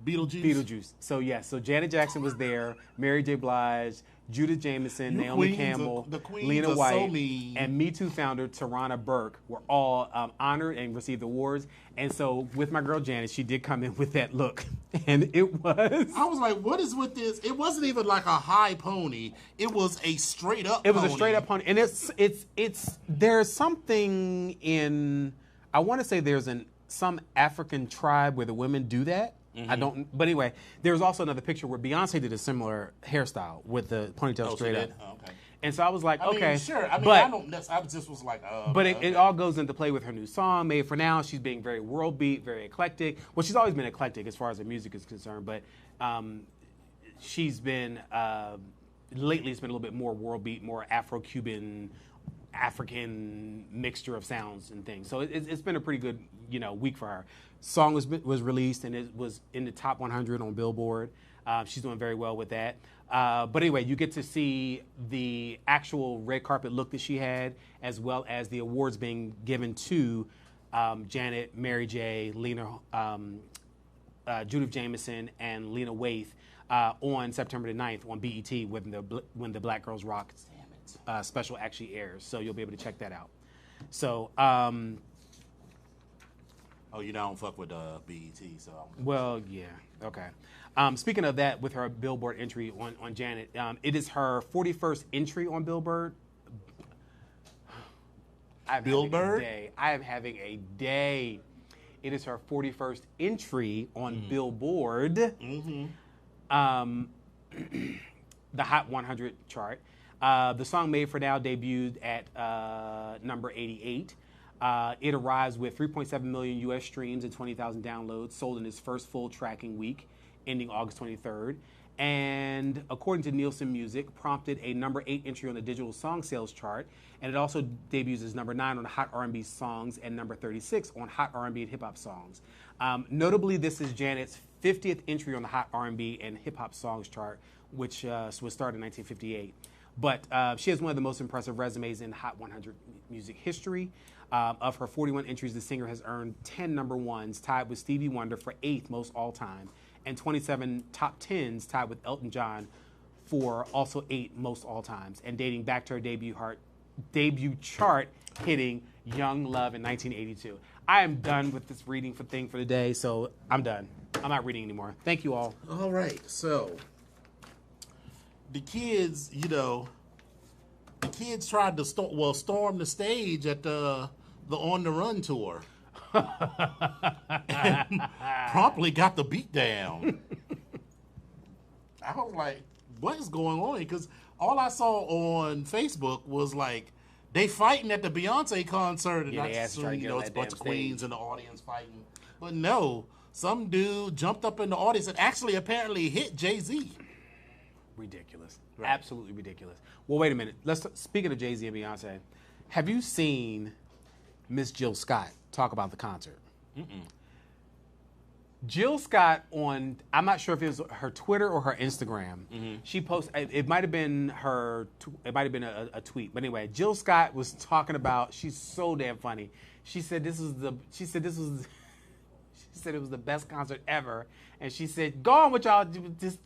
Beetlejuice? Beetlejuice. So yes, so Janet Jackson was there, Mary J. Blige, Judith Jamison, You Naomi queens Campbell, the queens Lena are so White, mean. and Me Too founder Tarana Burke were all honored and received awards. And so with my girl Janet, she did come in with that look. And it was... I was like, what is with this? It wasn't even like a high pony. It was a straight up It was a straight up pony. And there's something in... I want to say there's some African tribe where the women do that. I don't, but anyway, there's also another picture where Beyonce did a similar hairstyle with the ponytail straight up. Oh, okay. And so I was like, I mean, okay, sure. I mean, but, I just was like, but okay. it all goes into play with her new song, Made for Now. She's being very world beat, very eclectic. Well, she's always been eclectic as far as her music is concerned, but she's been lately. It's been a little bit more world beat, more Afro-Cuban, African mixture of sounds and things. So it's been a pretty good, week for her. Song was released and it was in the top 100 on Billboard. She's doing very well with that. But anyway, you get to see the actual red carpet look that she had, as well as the awards being given to Janet, Mary J, Lena, Judith Jamison, and Lena Waithe on September the 9th on BET when the Black Girls Rock special actually airs. So you'll be able to check that out. So... Oh, you don't fuck with BET, so. Well, yeah, okay. Speaking of that, with her Billboard entry on Janet, it is her 41st entry on Billboard. I am having a day. It is her 41st entry on Billboard. Mm-hmm. The Hot 100 chart. The song Made for Now debuted at number 88. It arrives with 3.7 million U.S. streams and 20,000 downloads, sold in its first full tracking week, ending August 23rd. And according to Nielsen Music, prompted a number 8 entry on the digital song sales chart. And it also debuts as number 9 on the Hot R&B Songs and number 36 on Hot R&B and Hip Hop Songs. Notably, this is Janet's 50th entry on the Hot R&B and Hip Hop Songs chart, which was started in 1958. But she has one of the most impressive resumes in Hot 100 music history. Of her 41 entries, the singer has earned 10 number ones, tied with Stevie Wonder for 8th most all time, and 27 top 10s, tied with Elton John for also 8 most all times, and dating back to her debut chart hitting Young Love in 1982. I am done with this reading thing for the day, so I'm done. I'm not reading anymore. Thank you all. All right, so the kids, tried to storm the stage at the On the Run tour. And promptly got the beat down. I was like, what is going on? Because all I saw on Facebook was like, they fighting at the Beyonce concert. And I assume, it's a bunch of queens in the audience fighting. But no, some dude jumped up in the audience and actually apparently hit Jay-Z. Ridiculous. Right. Absolutely ridiculous. Well, wait a minute. Speaking of Jay-Z and Beyonce, have you seen Miss Jill Scott talk about the concert? Mm-mm. Jill Scott I'm not sure if it was her Twitter or her Instagram. Mm-hmm. She posted, it might have been a tweet, but anyway, Jill Scott was talking about, she's so damn funny. She said it was the best concert ever, and she said, go on with y'all,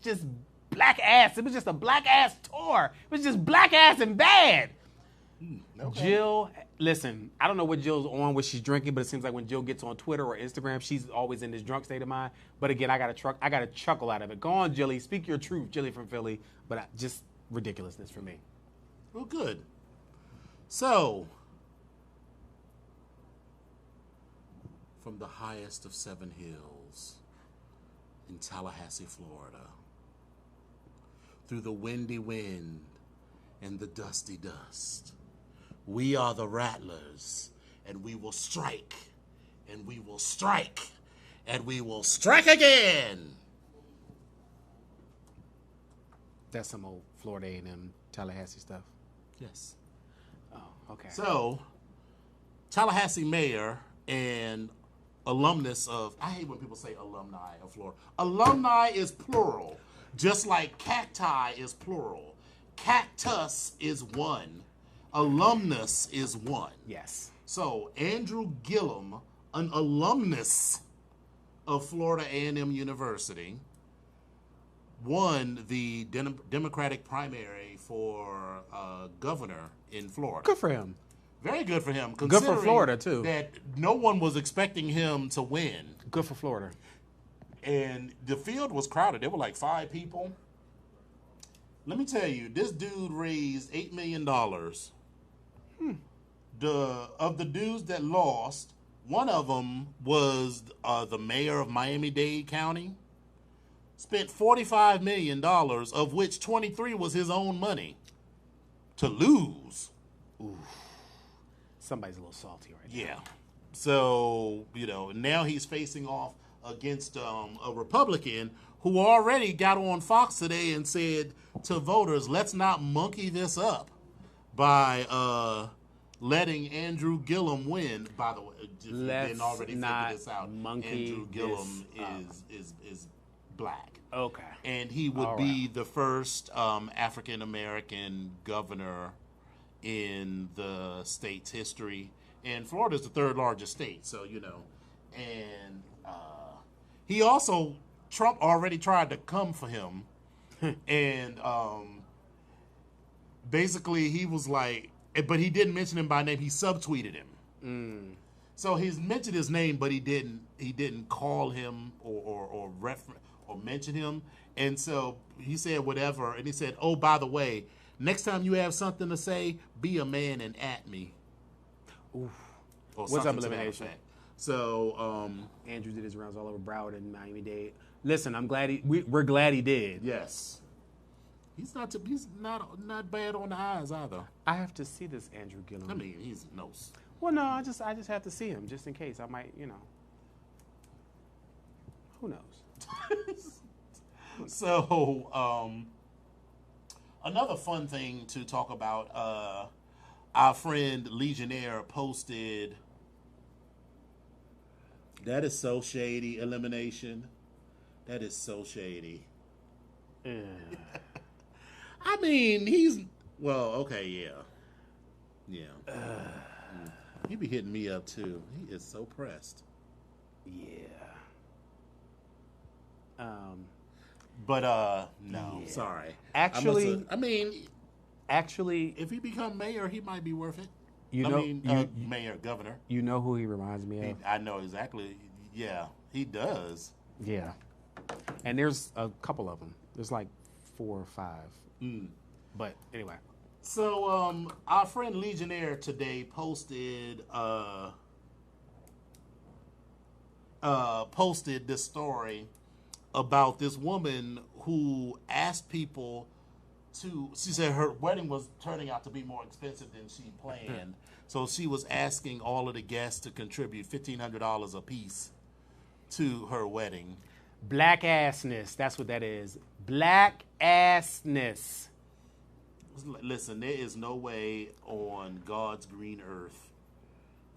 just black ass. It was just a black ass tour. It was just black ass and bad. Okay. Jill, listen, I don't know what Jill's on, what she's drinking, but it seems like when Jill gets on Twitter or Instagram, she's always in this drunk state of mind. But again, I got a chuckle out of it. Go on, Jilly. Speak your truth, Jilly from Philly. But just ridiculousness for me. Well, good. So, from the highest of 7 hills in Tallahassee, Florida, through the windy wind and the dusty dust, we are the Rattlers, and we will strike, and we will strike, and we will strike again. That's some old Florida A&M Tallahassee stuff. Yes. Oh, okay. So, Tallahassee mayor and alumnus of, I hate when people say alumni of Florida. Alumni is plural, just like cacti is plural. Cactus is one. Alumnus is one. Yes. So Andrew Gillum, an alumnus of Florida A&M University, won the Democratic primary for governor in Florida. Good for him. Very good for him. Good for Florida, too. That no one was expecting him to win. Good for Florida. And the field was crowded. There were like 5 people. Let me tell you, this dude raised $8 million. Of the dudes that lost, one of them was the mayor of Miami-Dade County. Spent $45 million, of which 23 was his own money. To lose. Ooh. Somebody's a little salty right now. Yeah. So, now he's facing off against a Republican who already got on Fox today and said to voters, let's not monkey this up by letting Andrew Gillum win. By the way, if you didn't already figure this out, Andrew Gillum is black. Okay. And he would be the first African-American governor in the state's history. And Florida's the 3rd largest state, so, And he also, Trump already tried to come for him. And basically he was like, but he didn't mention him by name. He subtweeted him. So he's mentioned his name, but he didn't call him or mention him. And so he said whatever. And he said, oh, by the way, next time you have something to say, be a man and at me. Oof. What's up, elimination? So Andrew did his rounds all over Broward and Miami-Dade. Listen, I'm glad we're glad he did. Yes. He's not bad on the eyes either. I have to see this Andrew Gillum. I mean, he's no. Well, no, I just have to see him just in case. I might, who knows? So, another fun thing to talk about, our friend Legionnaire posted, that is so shady, elimination. That is so shady. I mean, okay, yeah. He be hitting me up, too. He is so pressed. Yeah. But, no, sorry. Actually, if he become mayor, he might be worth it. Mayor, governor. You know who he reminds me of? I know exactly. Yeah, he does. Yeah. And there's a couple of them. There's like 4 or 5. But anyway. So, our friend Legionnaire today posted this story about this woman who asked people she said her wedding was turning out to be more expensive than she planned. So she was asking all of the guests to contribute $1,500 a piece to her wedding. Black assness. That's what that is. Black assness. Listen, there is no way on God's green earth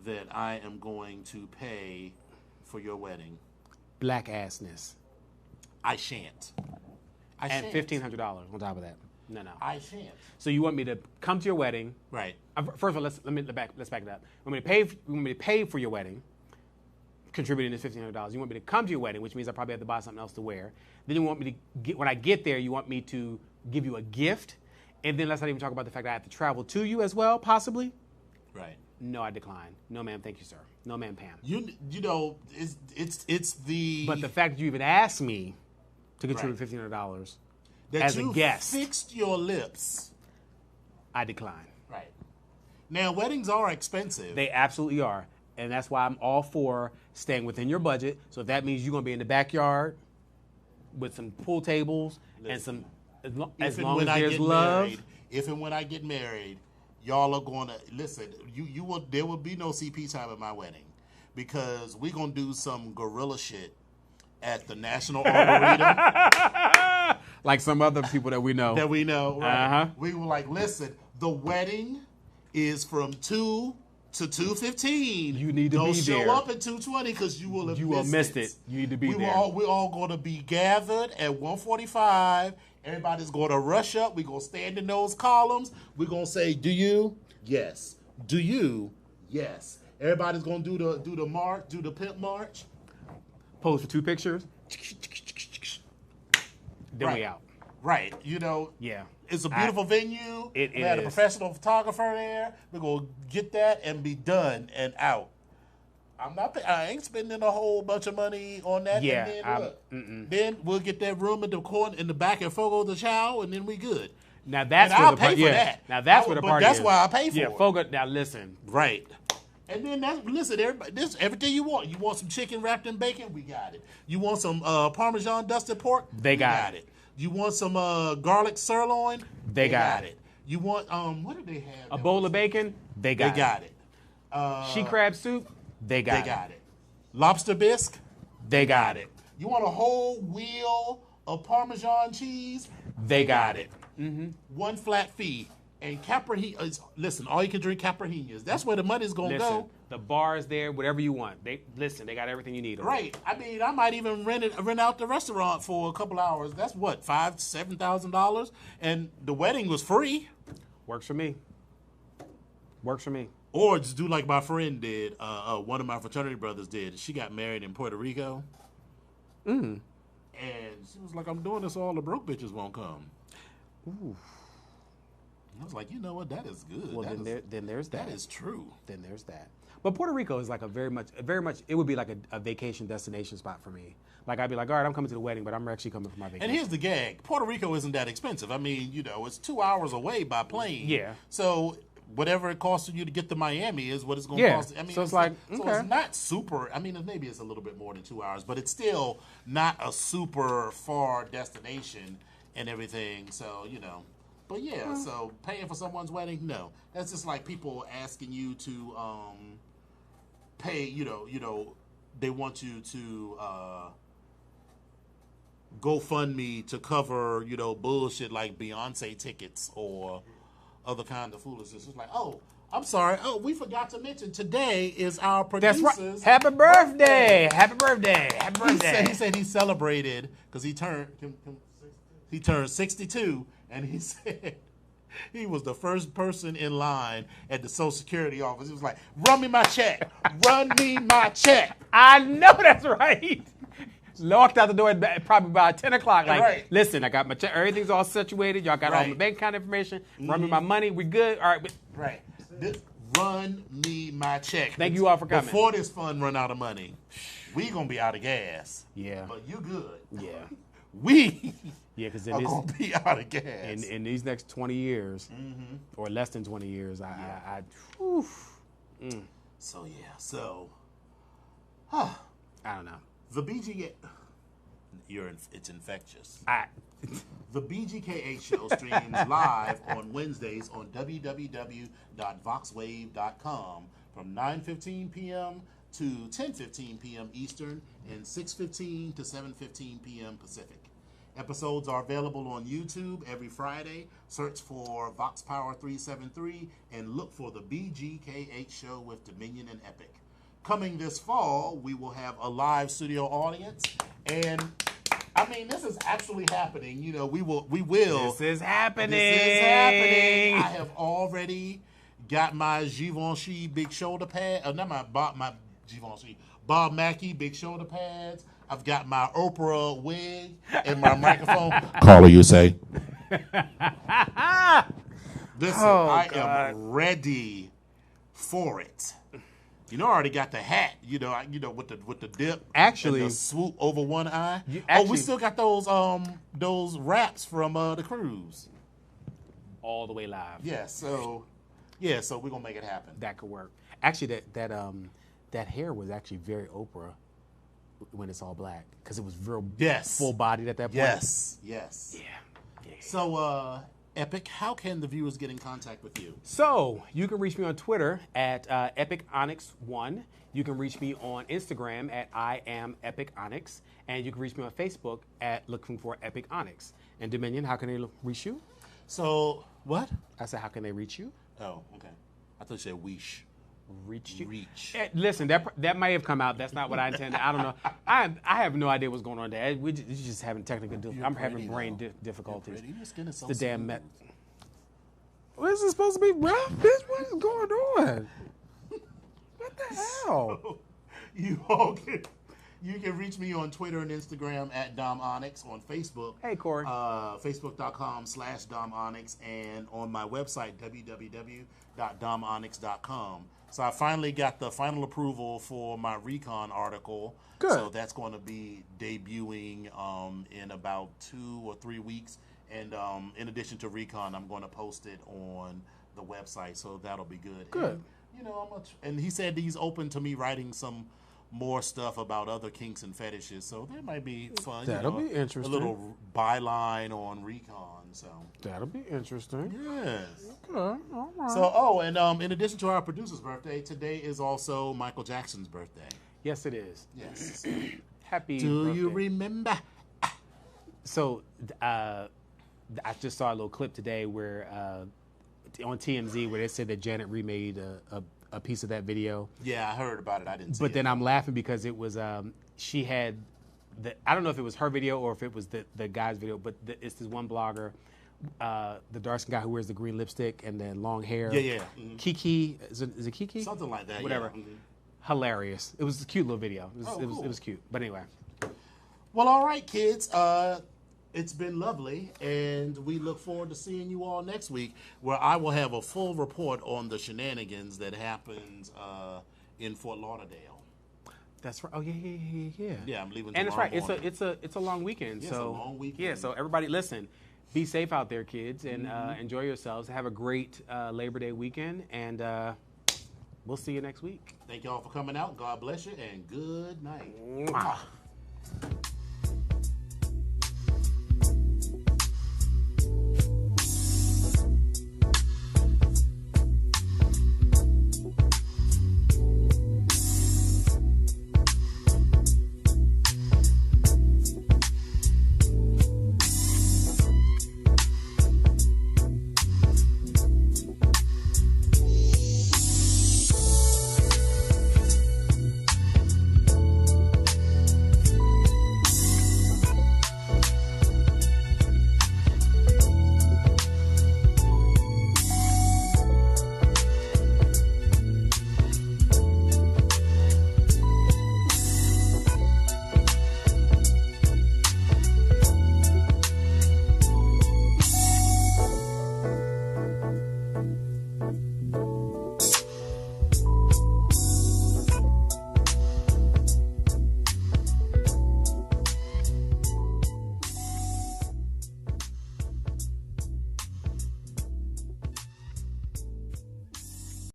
that I am going to pay for your wedding. Black assness. I shan't. And $1,500 on top of that. No. I shan't. So you want me to come to your wedding? Right. First of all, let's back it up. You want me to pay for your wedding, contributing this $1,500. You want me to come to your wedding, which means I probably have to buy something else to wear. Then you want me to when I get there, you want me to give you a gift, and then let's not even talk about the fact that I have to travel to you as well, possibly. Right. No, I decline. No, ma'am. Thank you, sir. No, ma'am, Pam. It's the. But the fact that you even asked me to contribute $1,500 as a guest, fixed your lips. I decline. Right. Now, weddings are expensive. They absolutely are. And that's why I'm all for staying within your budget. So if that means you're going to be in the backyard with some pool tables and some, as long as there's love. If and when I get married, y'all are going to, listen, there will be no CP time at my wedding because we're going to do some gorilla shit at the National Arboretum. Like some other people that we know. Right? Uh-huh. We were like, listen, the wedding is from 2 to 2:15. You need to be there. Don't show up at 2:20 because you will have missed it. You need to be there. We're all going to be gathered at 1:45. Everybody's going to rush up. We're going to stand in those columns. We're going to say, do you? Yes. Do you? Yes. Everybody's going to do the march, do the pimp march. Pose for 2 pictures. then we out. Right. You know, Yeah. it's a beautiful venue. It we had a is. professional photographer there. We're going to get that and be done and out. I ain't spending a whole bunch of money on that. Yeah. And then we'll get that room in the corner in the back and Fogo the Chow, and then we good. Now that's and where I'll the pay for that. Now that's where the party that's is. why I pay for yeah, it. Fogo. Now listen. Right. And then listen, everybody, this everything you want. You want some chicken wrapped in bacon? We got it. You want some Parmesan dusted pork? They got it. You want some garlic sirloin? They got it. You want what do they have? A bowl of bacon? They got it. She crab soup? They got it. Lobster bisque? They got it. You want a whole wheel of Parmesan cheese? They got it. Mm-hmm. One flat fee. And Caprahinas, listen, all you can drink Caprahinas. That's where the money's going to go. The bar is there, whatever you want. They got everything you need. Right. I mean, I might even rent out the restaurant for a couple hours. That's what, $5,000-$7,000? And the wedding was free. Works for me. Or just do like my friend did, one of my fraternity brothers did. She got married in Puerto Rico. And she was like, I'm doing this so all the broke bitches won't come. Ooh. I was like, you know what? That is good. Well, then there's that. That is true. Then there's that. But Puerto Rico is like a very much. It would be like a vacation destination spot for me. Like I'd be like, all right, I'm coming to the wedding, but I'm actually coming for my vacation. And here's the gag: Puerto Rico isn't that expensive. I mean, you know, it's 2 hours away by plane. Yeah. So whatever it costs you to get to Miami is what it's going to cost. I mean, so it's like, so it's not super. I mean, maybe it's a little bit more than 2 hours, but it's still not a super far destination and everything. So you know. But yeah, so paying for someone's wedding, no. That's just like people asking you to pay, you know, they want you to GoFundMe to cover, you know, bullshit like Beyonce tickets or other kind of foolishness. It's like, oh, I'm sorry. Oh, we forgot to mention today is our producer's That's right. Happy birthday. Happy birthday. Happy birthday. He said he celebrated because he turned 62. And he said he was the first person in line at the Social Security office. He was like, run me my check. Run me my check. I know that's right. Walked out the door at probably about 10 o'clock. Like, listen, I got my check. Everything's all situated. Y'all got all my bank account information. Run me my money. We good. All right. Right. Run me my check. Thank you all for coming. Before this fund run out of money, we going to be out of gas. Yeah. But you good. Yeah. Yeah, because are going to be out of gas. In these next 20 years, or less than 20 years, So, yeah. So, I don't know. The BGKH, it's infectious. The BGKH Show streams live on Wednesdays on www.voxwave.com from 9:15 p.m. to 10:15 p.m. Eastern and 6:15 to 7:15 p.m. Pacific. Episodes are available on YouTube every Friday. Search for Vox Power 373 and look for the BGKH Show with Dominion and Epic. Coming this fall, we will have a live studio audience, and I mean, this is actually happening. You know, we will. This is happening. I have already got my Givenchy big shoulder pad. Not my Givenchy. Bob Mackie big shoulder pads. I've got my Oprah wig and my microphone. Caller, you say. Listen, I am ready for it. You know, I already got the hat. You know, with the dip. Actually, and the swoop over one eye. We still got those wraps from the cruise. All the way live. Yeah. So we're gonna make it happen. That could work. Actually, that hair was actually very Oprah when it's all black because it was real full bodied at that point. Yes. Yeah. So, Epic, how can the viewers get in contact with you? So, you can reach me on Twitter at EpicOnyx1. You can reach me on Instagram at I am Epic Onyx. And you can reach me on Facebook at looking for Epic Onyx. And Dominion, how can they reach you? So, what? I said, how can they reach you? Oh, okay. I thought you said weesh. Reach you. Listen, that may have come out. That's not what I intended. I don't know. I have no idea what's going on there. We're just having technical difficulties. I'm having brain difficulties. Your skin is so the damn smooth. What is this supposed to be, bro? Bitch, what is going on? What the hell? So, You can reach me on Twitter and Instagram at Dom Onyx, on Facebook. Hey, Corey. Facebook.com/Dom Onyx, and on my website, www.domonyx.com. So I finally got the final approval for my Recon article. Good. So that's going to be debuting in about 2 or 3 weeks. And in addition to Recon, I'm going to post it on the website. So that'll be good. Good. And, and he said he's open to me writing some more stuff about other kinks and fetishes. So that might be fun. That'll be interesting. A little byline on Recon. So that'll be interesting. Yes. Okay. All right. So, and in addition to our producer's birthday, today is also Michael Jackson's birthday. Yes, it is. Yes. Happy Do birthday. you remember? So, I just saw a little clip today where on TMZ where they said that Janet remade a piece of that video. Yeah, I heard about it. I didn't see it. But then I'm laughing because it was she had I don't know if it was her video or if it was the guy's video, but it's this one blogger, the dark skin guy who wears the green lipstick and the long hair. Yeah. Mm-hmm. Kiki, is it Kiki? Something like that. Whatever. Yeah. Mm-hmm. Hilarious. It was a cute little video. Cool. It was cute. But anyway. Well, all right, kids. It's been lovely, and we look forward to seeing you all next week, where I will have a full report on the shenanigans that happened in Fort Lauderdale. That's right. Oh yeah. Yeah, I'm leaving. And it's right. Morning. It's a long weekend. Yeah, so it's a long weekend. Yeah. So everybody, listen. Be safe out there, kids, and enjoy yourselves. Have a great Labor Day weekend, and we'll see you next week. Thank y'all for coming out. God bless you, and good night. Mwah.